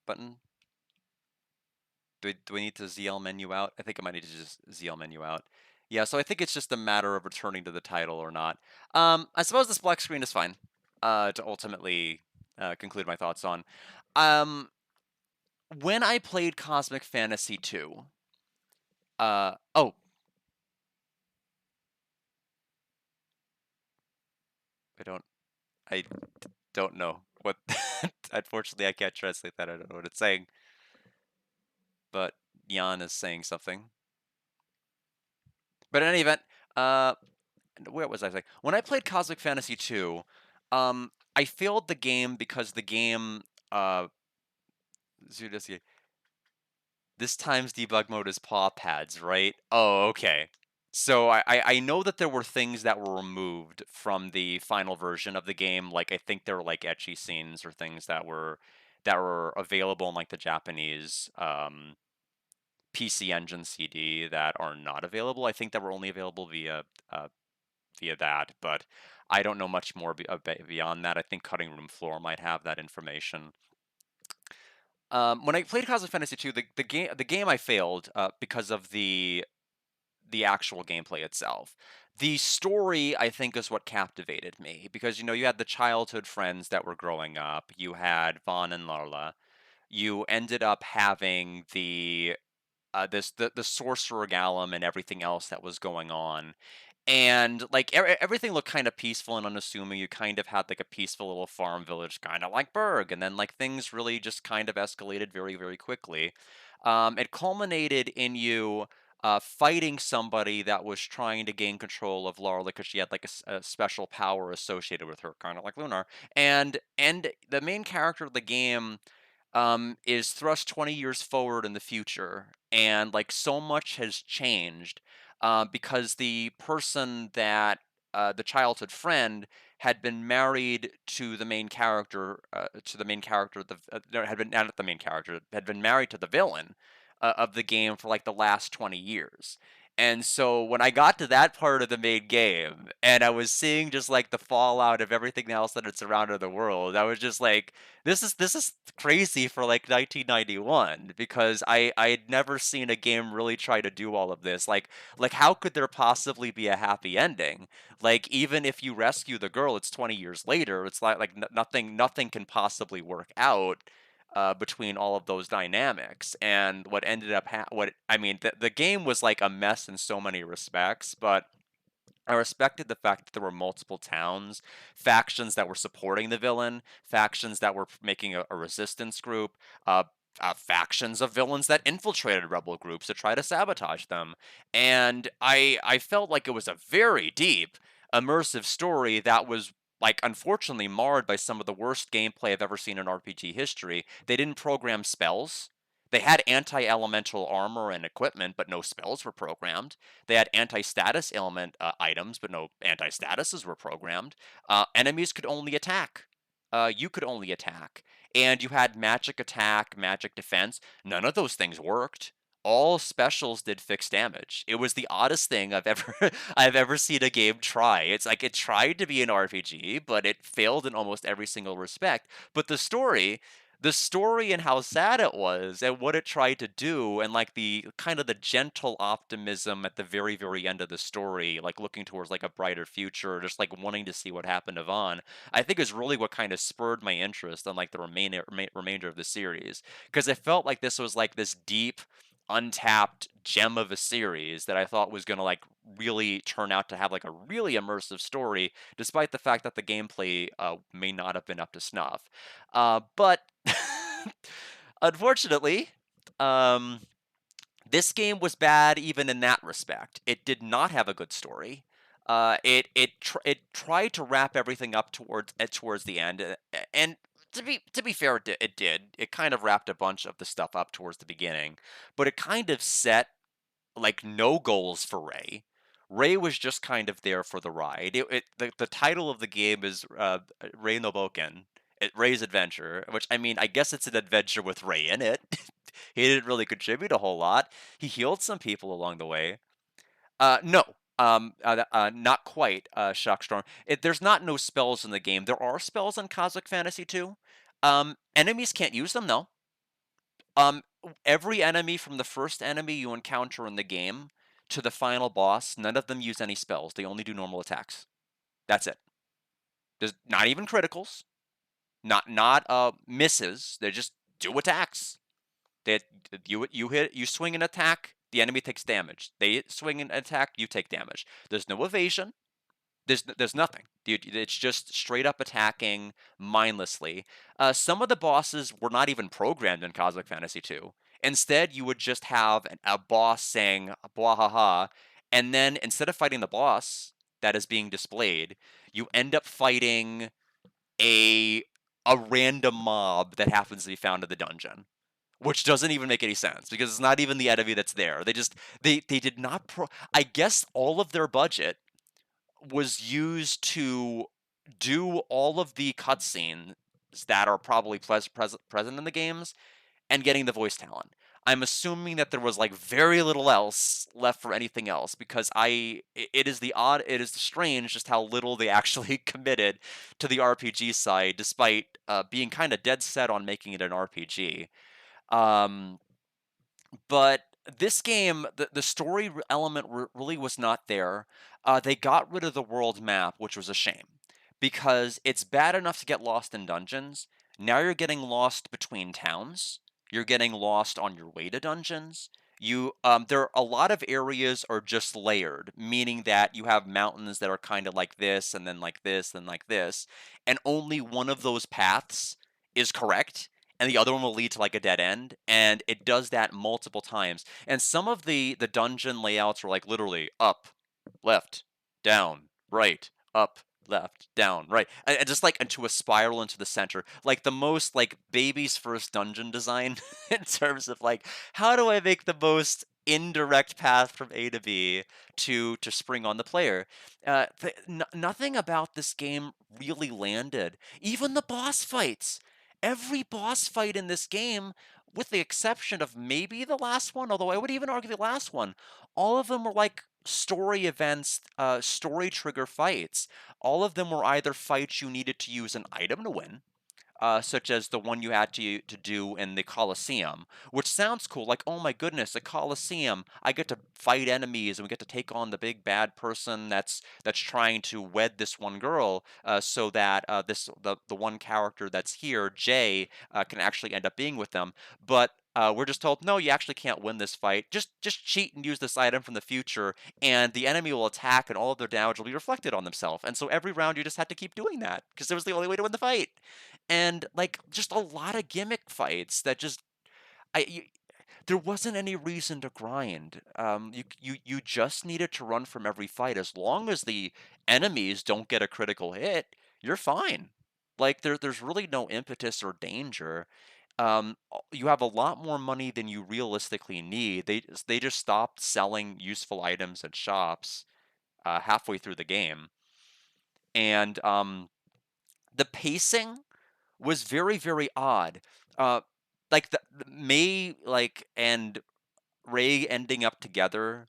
Button. Do we need to ZL menu out? I think I might need to just ZL menu out. Yeah, so I think it's just a matter of returning to the title or not. I suppose this black screen is fine to ultimately conclude my thoughts on. When I played Cosmic Fantasy 2, I don't know what. Unfortunately, I can't translate that. I don't know what it's saying. But Jan is saying something. But in any event, where was I saying? When I played Cosmic Fantasy 2, I failed the game because the game, this time's debug mode is paw pads, right? Oh, okay. So I know that there were things that were removed from the final version of the game. Like, I think there were like ecchi scenes or things that were available in like the Japanese PC Engine CD that are not available. I think that were only available via that, but I don't know much more beyond that. I think Cutting Room Floor might have that information. When I played Cosmic Fantasy 2, the game I failed because of the actual gameplay itself. The story, I think, is what captivated me because you had the childhood friends that were growing up. You had Vaughn and Larla. You ended up having the Sorcerer Golem and everything else that was going on. And like everything looked kind of peaceful and unassuming. You kind of had like a peaceful little farm village, kind of like Berg, and then like things really just kind of escalated very, very quickly. It culminated in you fighting somebody that was trying to gain control of Larla because she had like a special power associated with her, kind of like Lunar. And the main character of the game is thrust 20 years forward in the future, and like so much has changed because the person that the childhood friend had been married to the main character, no, had been not the main character, had been married to the villain of the game for like the last 20 years. And so when I got to that part of the main game and I was seeing just like the fallout of everything else that had surrounded the world, I was just like, this is crazy for like 1991 because I had never seen a game really try to do all of this. Like how could there possibly be a happy ending? Like even if you rescue the girl, it's 20 years later. It's like nothing can possibly work out between all of those dynamics. And what ended up the game was like a mess in so many respects, but I respected the fact that there were multiple towns, factions that were supporting the villain, factions that were making a resistance group, factions of villains that infiltrated rebel groups to try to sabotage them. And I felt like it was a very deep, immersive story that was like unfortunately marred by some of the worst gameplay I've ever seen in RPG history. They didn't program spells. They had anti-elemental armor and equipment, but no spells were programmed. They had anti-status element items, but no anti-statuses were programmed. Enemies could only attack. You could only attack. And you had magic attack, magic defense. None of those things worked. All specials did fixed damage. It was the oddest thing I've ever I've ever seen a game try. It's like it tried to be an RPG, but it failed in almost every single respect. But the story and how sad it was and what it tried to do and like the kind of the gentle optimism at the very very end of the story, like looking towards like a brighter future, just like wanting to see what happened to Vaughn, I think is really what kind of spurred my interest on like the remainder of the series, because it felt like this was like this deep untapped gem of a series that I thought was going to like really turn out to have like a really immersive story, despite the fact that the gameplay may not have been up to snuff. But unfortunately, um, this game was bad even in that respect. It did not have a good story. It tried to wrap everything up towards the end, and to be fair, it did. It kind of wrapped a bunch of the stuff up towards the beginning, but it kind of set like no goals for Ray. Ray was just kind of there for the ride. The title of the game is Ray no Boken, Ray's Adventure, which I mean, I guess it's an adventure with Ray in it. He didn't really contribute a whole lot. He healed some people along the way. No. Not quite, Shockstorm. There's not no spells in the game. There are spells in Cosmic Fantasy 2. Enemies can't use them, though. Every enemy from the first enemy you encounter in the game to the final boss, none of them use any spells. They only do normal attacks. That's it. There's not even criticals. Not misses. They just do attacks. You swing an attack, the enemy takes damage. They swing an attack, you take damage. There's no evasion. There's nothing. It's just straight up attacking mindlessly. Some of the bosses were not even programmed in Cosmic Fantasy 2. Instead, you would just have a boss saying "bwahaha," and then instead of fighting the boss that is being displayed, you end up fighting a a random mob that happens to be found in the dungeon, which doesn't even make any sense because it's not even the enemy that's there. They did not I guess all of their budget was used to do all of the cutscenes that are probably present in the games and getting the voice talent. I'm assuming that there was like very little else left for anything else because it is strange just how little they actually committed to the RPG side, despite being kind of dead set on making it an RPG. Um, but this game, the story element really was not there. They got rid of the world map, which was a shame because it's bad enough to get lost in dungeons. Now you're getting lost between towns. You're getting lost on your way to dungeons. There are a lot of areas are just layered, meaning that you have mountains that are kind of like this, and then like this, and like this, and only one of those paths is correct, and the other one will lead to like a dead end, and it does that multiple times. And some of the dungeon layouts are like literally up, left, down, right, up, left, down, right, and just like into a spiral into the center, like the most like baby's first dungeon design in terms of like how do I make the most indirect path from A to B to spring on the player. Nothing about this game really landed. Even the boss fights. Every boss fight in this game, with the exception of maybe the last one, although I would even argue the last one, all of them were like story events, story trigger fights. All of them were either fights you needed to use an item to win, such as the one you had to do in the Colosseum, which sounds cool. Like, oh my goodness, a Colosseum! I get to fight enemies, and we get to take on the big bad person that's trying to wed this one girl, so that the one character that's here, Jay, can actually end up being with them. But we're just told, no, you actually can't win this fight. Just cheat and use this item from the future, and the enemy will attack, and all of their damage will be reflected on themselves. And so every round, you just had to keep doing that because it was the only way to win the fight. And like just a lot of gimmick fights that just I you, there wasn't any reason to grind. You just needed to run from every fight as long as the enemies don't get a critical hit. you're fine. Like there's really no impetus or danger. You have a lot more money than you realistically need. They just stopped selling useful items at shops halfway through the game, and the pacing was very very odd. Uh, like the May and Ray ending up together,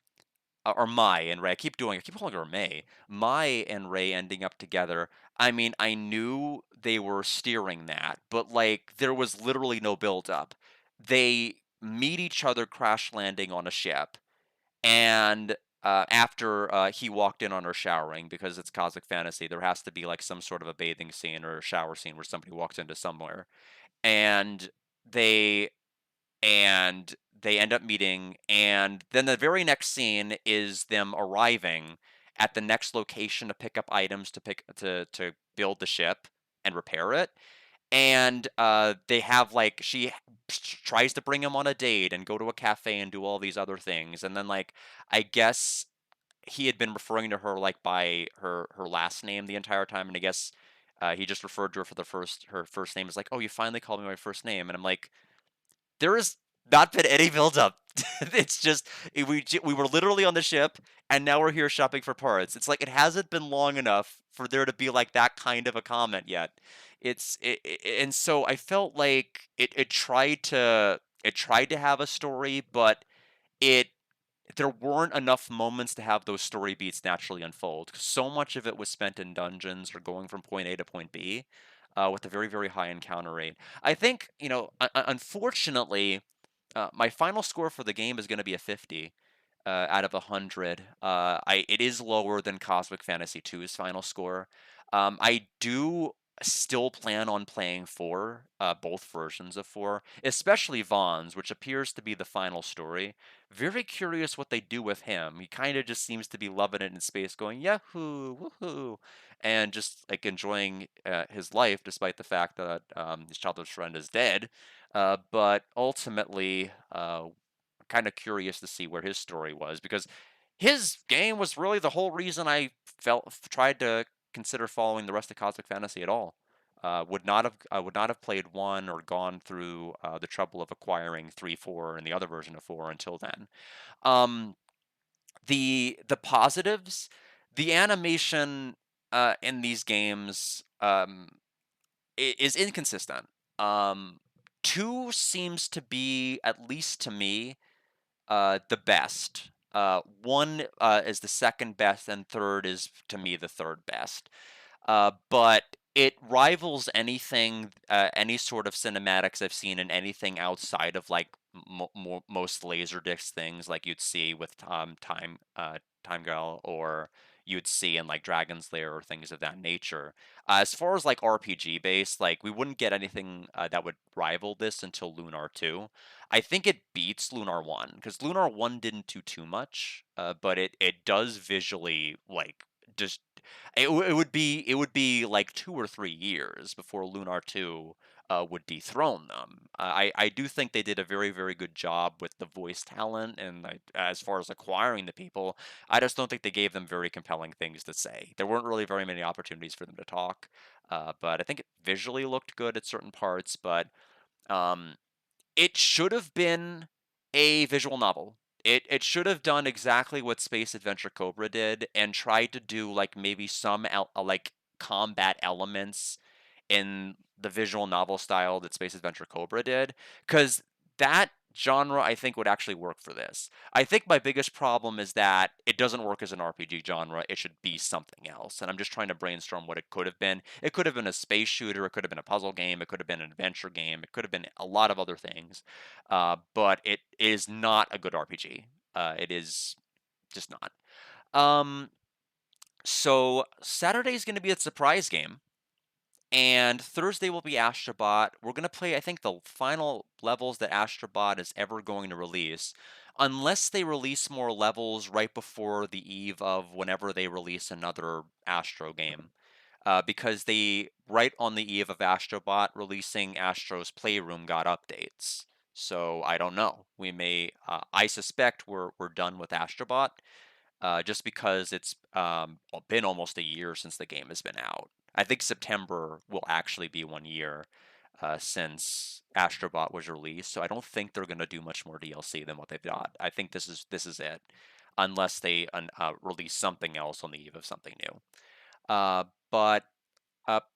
or Mai and Ray. I keep calling her May. Mai and Ray ending up together. I mean, I knew they were steering that, but like there was literally no build up. They meet each other crash landing on a ship, and after he walked in on her showering, because it's cosmic fantasy, there has to be like some sort of a bathing scene or a shower scene where somebody walks into somewhere, and they and they end up meeting, and then the very next scene is them arriving at the next location to pick up items to build the ship and repair it. And they have like tries to bring him on a date and go to a cafe and do all these other things, and then like I guess he had been referring to her like by her last name the entire time, and I guess he just referred to her for her first name. Is like, oh, you finally called me my first name, and I'm like, there is not been any build-up. It's just we were literally on the ship, and now we're here shopping for parts. It's like it hasn't been long enough for there to be like that kind of a comment yet. And so I felt like it tried to have a story, but it there weren't enough moments to have those story beats naturally unfold. So much of it was spent in dungeons or going from point A to point B, with a very, very high encounter rate. I think, unfortunately, my final score for the game is going to be a 50 out of 100. It is lower than Cosmic Fantasy II's final score. I do still plan on playing 4, both versions of 4, especially Vaughn's, which appears to be the final story. Very curious what they do with him. He kind of just seems to be loving it in space, going yahoo, woohoo, and just like enjoying his life, despite the fact that his childhood friend is dead. But ultimately, kind of curious to see where his story was, because his game was really the whole reason I tried to consider following the rest of Cosmic Fantasy at all. I would not have played 1 or gone through the trouble of acquiring 3, 4, and the other version of 4 until then. Um, the positives, the animation in these games is inconsistent. 2 seems to be, at least to me, the best. 1 is the second best, and 3rd is to me the 3rd best. But it rivals anything, any sort of cinematics I've seen in anything outside of like most Laserdisc things, like you'd see with Time Girl, or you'd see in like Dragon's Lair or things of that nature. As far as like RPG based, like we wouldn't get anything that would rival this until Lunar 2. I think it beats Lunar 1, because Lunar 1 didn't do too much, but it does visually like just it would be like 2 or 3 years before Lunar 2 would dethrone them. I do think they did a very very good job with the voice talent, and as far as acquiring the people, I just don't think they gave them very compelling things to say. There weren't really very many opportunities for them to talk, but I think it visually looked good at certain parts, but um, it should have been a visual novel. It should have done exactly what Space Adventure Cobra did, and tried to do like maybe some like combat elements in the visual novel style that Space Adventure Cobra did, because that genre I think would actually work for this. I think my biggest problem is that it doesn't work as an RPG genre. It should be something else, and I'm just trying to brainstorm what it could have been. It could have been a space shooter. It could have been a puzzle game. It could have been an adventure game. It could have been a lot of other things, but it is not a good RPG. It is just not. Um, so Saturday is going to be a surprise game, and Thursday will be Astrobot. We're going to play, I think, the final levels that Astrobot is ever going to release, unless they release more levels right before the eve of whenever they release another Astro game. Because they, right on the eve of Astrobot releasing Astro's Playroom, got updates. So I don't know. We may, I suspect we're done with Astrobot, just because it's been almost a year since the game has been out. I think September will actually be 1 year since Astrobot was released, so I don't think they're going to do much more DLC than what they've got. I think this is it, unless they release something else on the eve of something new. But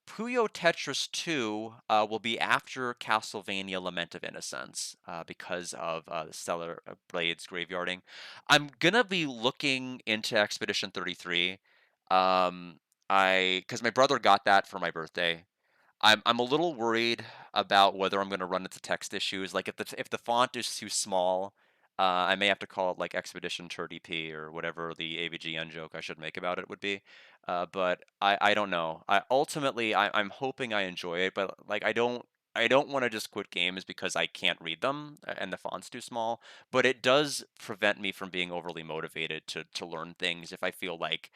Puyo Tetris 2 will be after Castlevania Lament of Innocence because of the Stellar Blades graveyarding. I'm gonna be looking into Expedition 33. Because my brother got that for my birthday. I'm a little worried about whether I'm gonna run into text issues. Like if the font is too small, I may have to call it like Expedition 30p or whatever the AVGN joke I should make about it would be. But I don't know. I'm hoping I enjoy it, but like I don't want to just quit games because I can't read them and the font's too small. But it does prevent me from being overly motivated to learn things if I feel like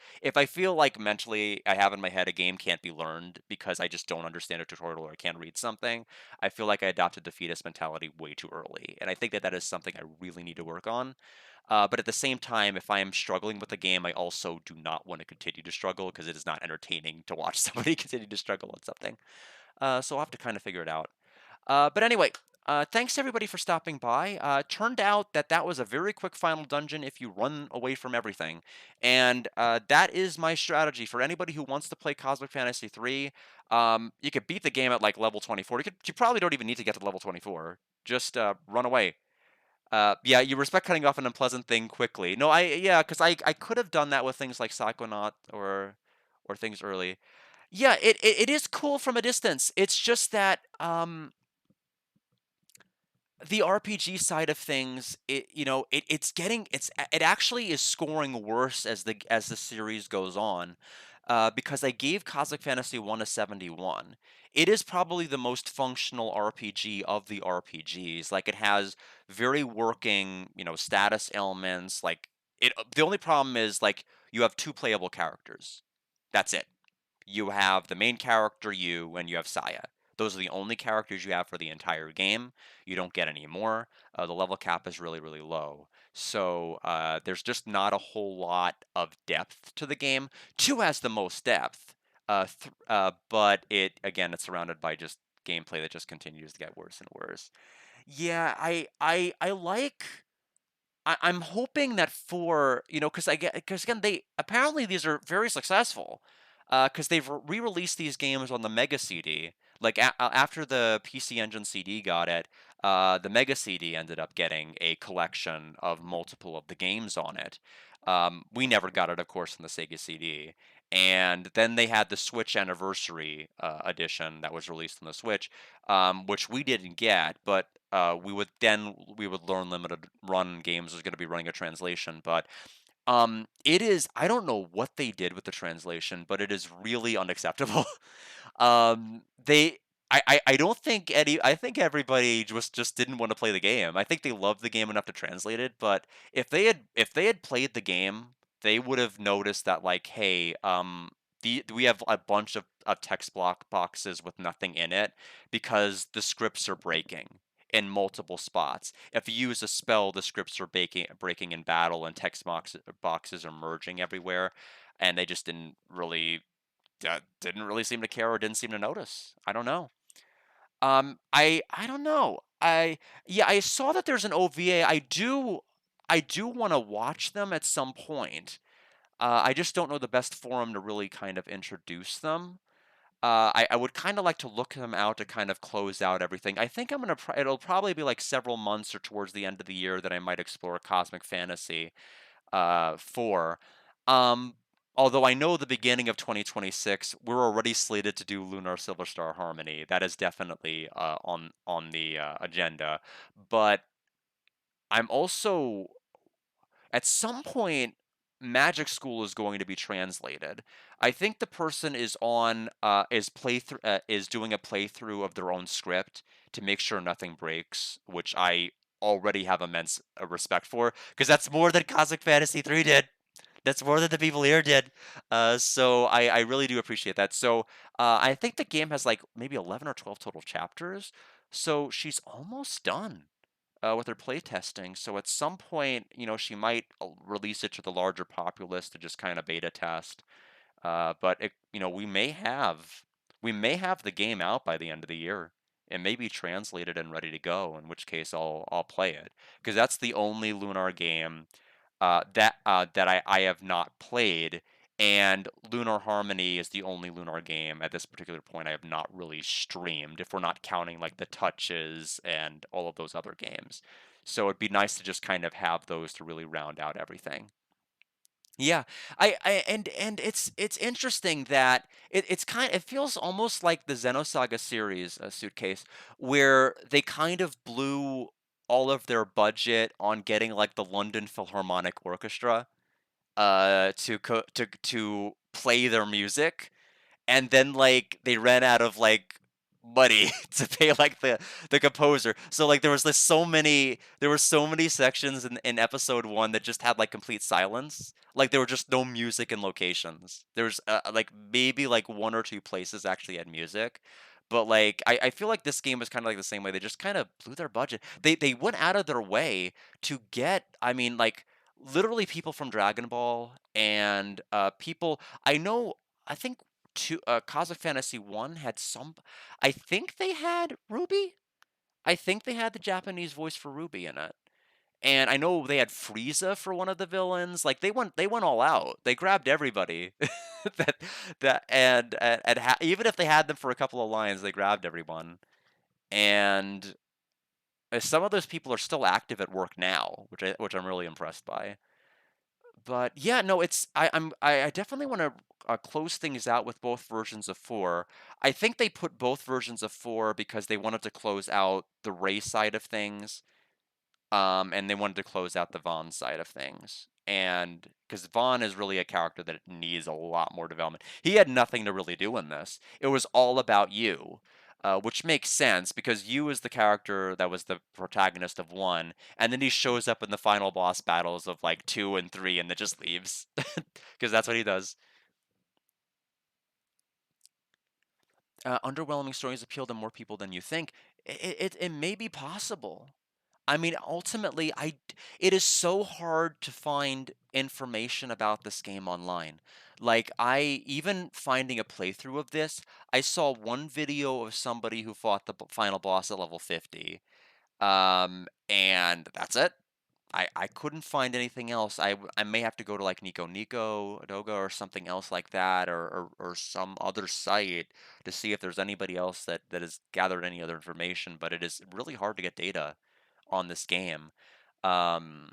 mentally I have in my head a game can't be learned because I just don't understand a tutorial or I can't read something. I feel like I adopted defeatist mentality way too early, and I think that is something I really need to work on. But at the same time, if I am struggling with the game, I also do not want to continue to struggle because it is not entertaining to watch somebody continue to struggle on something. So I'll have to kind of figure it out. But anyway, thanks everybody for stopping by. Turned out that was a very quick final dungeon if you run away from everything. And that is my strategy for anybody who wants to play Cosmic Fantasy 3. You could beat the game at like level 24. You probably don't even need to get to level 24. Just run away. Yeah, you respect cutting off an unpleasant thing quickly. No, yeah, because I could have done that with things like Psychonaut or things early. Yeah, it is cool from a distance. It's just that the RPG side of things, it actually is scoring worse as the series goes on, because I gave Cosmic Fantasy 1 a 71. It is probably the most functional RPG of the RPGs. Like it has very working, status elements. Like it. The only problem is like you have two playable characters. That's it. You have the main character, you, and you have Saya. Those are the only characters you have for the entire game. You don't get any more. The level cap is really, really low. So there's just not a whole lot of depth to the game. 2 has the most depth, but it's surrounded by just gameplay that just continues to get worse and worse. Yeah, I like. I'm hoping that because again these are very successful, because they've re-released these games on the Mega CD. Like after the PC Engine CD got it, the Mega CD ended up getting a collection of multiple of the games on it. We never got it, of course, in the Sega CD. And then they had the Switch Anniversary edition that was released on the Switch, which we didn't get, but we would learn limited run games was going to be running a translation. But it is, I don't know what they did with the translation, but it is really unacceptable. They I don't think I think everybody just didn't want to play the game. I think they loved the game enough to translate it, but if they had played the game, they would have noticed that like, hey, we have a bunch of text block boxes with nothing in it because the scripts are breaking in multiple spots. If you use a spell, the scripts are breaking in battle, and boxes are merging everywhere, and they just didn't really seem to care or didn't seem to notice. I don't know. I don't know. I saw that there's an OVA. I do want to watch them at some point. I just don't know the best forum to really kind of introduce them. I would kind of like to look them out to kind of close out everything. I think it'll probably be like several months or towards the end of the year that I might explore Cosmic Fantasy 4. Um, Although I know the beginning of 2026, we're already slated to do Lunar Silver Star Harmony. That is definitely on the agenda. But I'm also at some point, Magic School is going to be translated. I think the person is doing a playthrough of their own script to make sure nothing breaks, which I already have immense respect for, because that's more than Cosmic Fantasy 3 did. That's more than the people here did. So I really do appreciate that. So I think the game has like maybe 11 or 12 total chapters. So she's almost done with her playtesting. So at some point, she might release it to the larger populace to just kind of beta test. But we may have the game out by the end of the year. It may be translated and ready to go, in which case I'll play it, because that's the only Lunar game that I have not played, and Lunar Harmony is the only Lunar game at this particular point I have not really streamed, if we're not counting like the touches and all of those other games. So it'd be nice to just kind of have those to really round out everything. Yeah, and it's interesting that it feels almost like the Xenosaga series, Suitcase, where they kind of blew all of their budget on getting like the London Philharmonic Orchestra to play their music, and then like they ran out of like money to pay like the composer. So like there were so many sections in episode 1 that just had like complete silence. Like there were just no music in locations. There's like maybe like one or two places actually had music. But like I feel like this game was kind of like the same way. They just kind of blew their budget. They went out of their way to get, I mean, like literally people from Dragon Ball and people I know. I think Cosmic Fantasy 1 had some. I think they had Ruby. I think they had the Japanese voice for Ruby in it. And I know they had Frieza for one of the villains. Like they went all out. They grabbed everybody. that even if they had them for a couple of lines, they grabbed everyone. And some of those people are still active at work now, which I'm really impressed by. But yeah, no, I definitely want to close things out with both versions of 4. I think they put both versions of 4 because they wanted to close out the Ray side of things, and they wanted to close out the Vaughn side of things. And because Vaughn is really a character that needs a lot more development. He had nothing to really do in this. It was all about you, which makes sense because you is the character that was the protagonist of 1, and then he shows up in the final boss battles of like 2 and 3, and then just leaves because that's what he does. Underwhelming stories appeal to more people than you think. It may be possible. I mean, ultimately, it is so hard to find information about this game online. Like, even finding a playthrough of this, I saw one video of somebody who fought the final boss at level 50. And that's it. I couldn't find anything else. I may have to go to like Nico Nico, Adoga, or something else like that, or some other site to see if there's anybody else that has gathered any other information. But it is really hard to get data on this game. Um,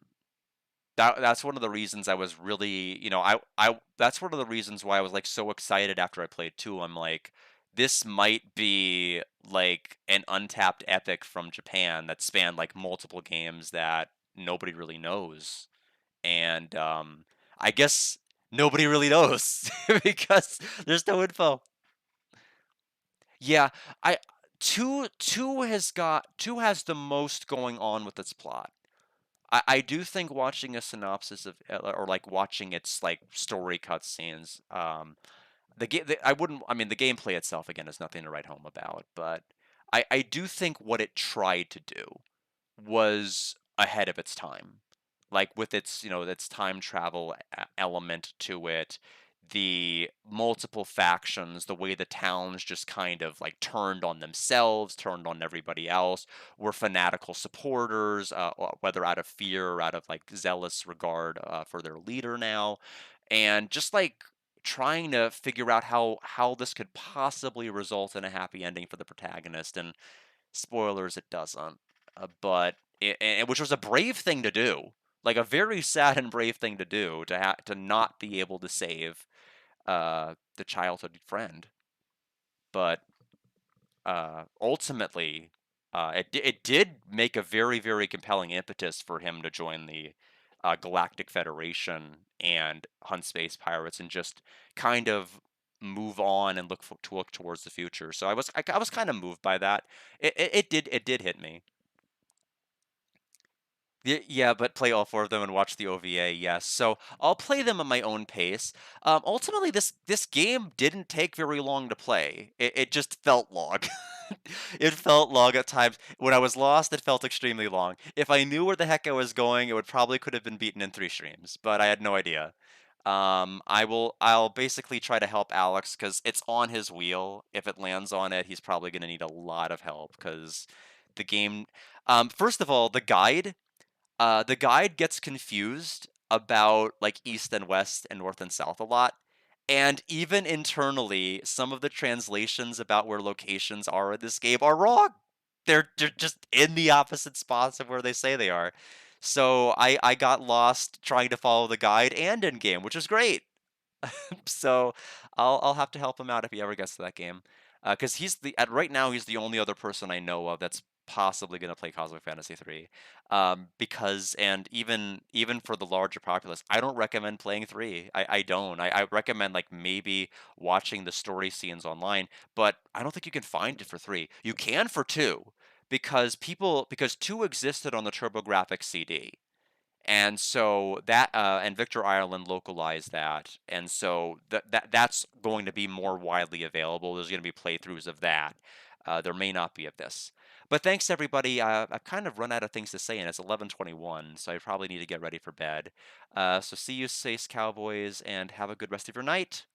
that's one of the reasons I was really, I that's one of the reasons why I was like so excited after I played 2. I'm like, this might be like an untapped epic from Japan that spanned like multiple games that nobody really knows. And I guess nobody really knows because there's no info. Yeah, I two has the most going on with its plot. I do think watching a synopsis of or like watching its like story cutscenes, the game I wouldn't. I mean, the gameplay itself again is nothing to write home about, but I do think what it tried to do was ahead of its time, like with its its time travel element to it, the multiple factions, the way the towns just kind of like turned on themselves, turned on everybody else, were fanatical supporters, whether out of fear or out of like zealous regard for their leader now, and just like trying to figure out how this could possibly result in a happy ending for the protagonist. And spoilers, it doesn't. But which was a brave thing to do, like a very sad and brave thing to do, to not be able to save the childhood friend. But ultimately, it did make a very, very compelling impetus for him to join the Galactic Federation and hunt space pirates and just kind of move on and look towards the future. So I was kind of moved by that. It did hit me. Yeah, but play all 4 of them and watch the OVA. Yes, so I'll play them at my own pace. Ultimately, this game didn't take very long to play. It just felt long. It felt long at times. When I was lost, it felt extremely long. If I knew where the heck I was going, it would probably could have been beaten in 3 streams, but I had no idea. I'll basically try to help Alex because it's on his wheel. If it lands on it, he's probably gonna need a lot of help because the game. First of all, the guide gets confused about like east and west and north and south a lot. And even internally, some of the translations about where locations are in this game are wrong. They're just in the opposite spots of where they say they are. So I got lost trying to follow the guide and in game, which is great. So I'll have to help him out if he ever gets to that game, because he's the at right now he's the only other person I know of that's possibly going to play Cosmic Fantasy 3. Because and even for the larger populace, I don't recommend playing 3. I don't. I recommend like maybe watching the story scenes online, but I don't think you can find it for 3. You can for 2 because 2 existed on the TurboGrafx CD. And so that and Victor Ireland localized that, and so that's going to be more widely available. There's going to be playthroughs of that. There may not be of this. But thanks everybody. I've kind of run out of things to say, and it's 11:21, so I probably need to get ready for bed. So see you, Space Cowboys, and have a good rest of your night.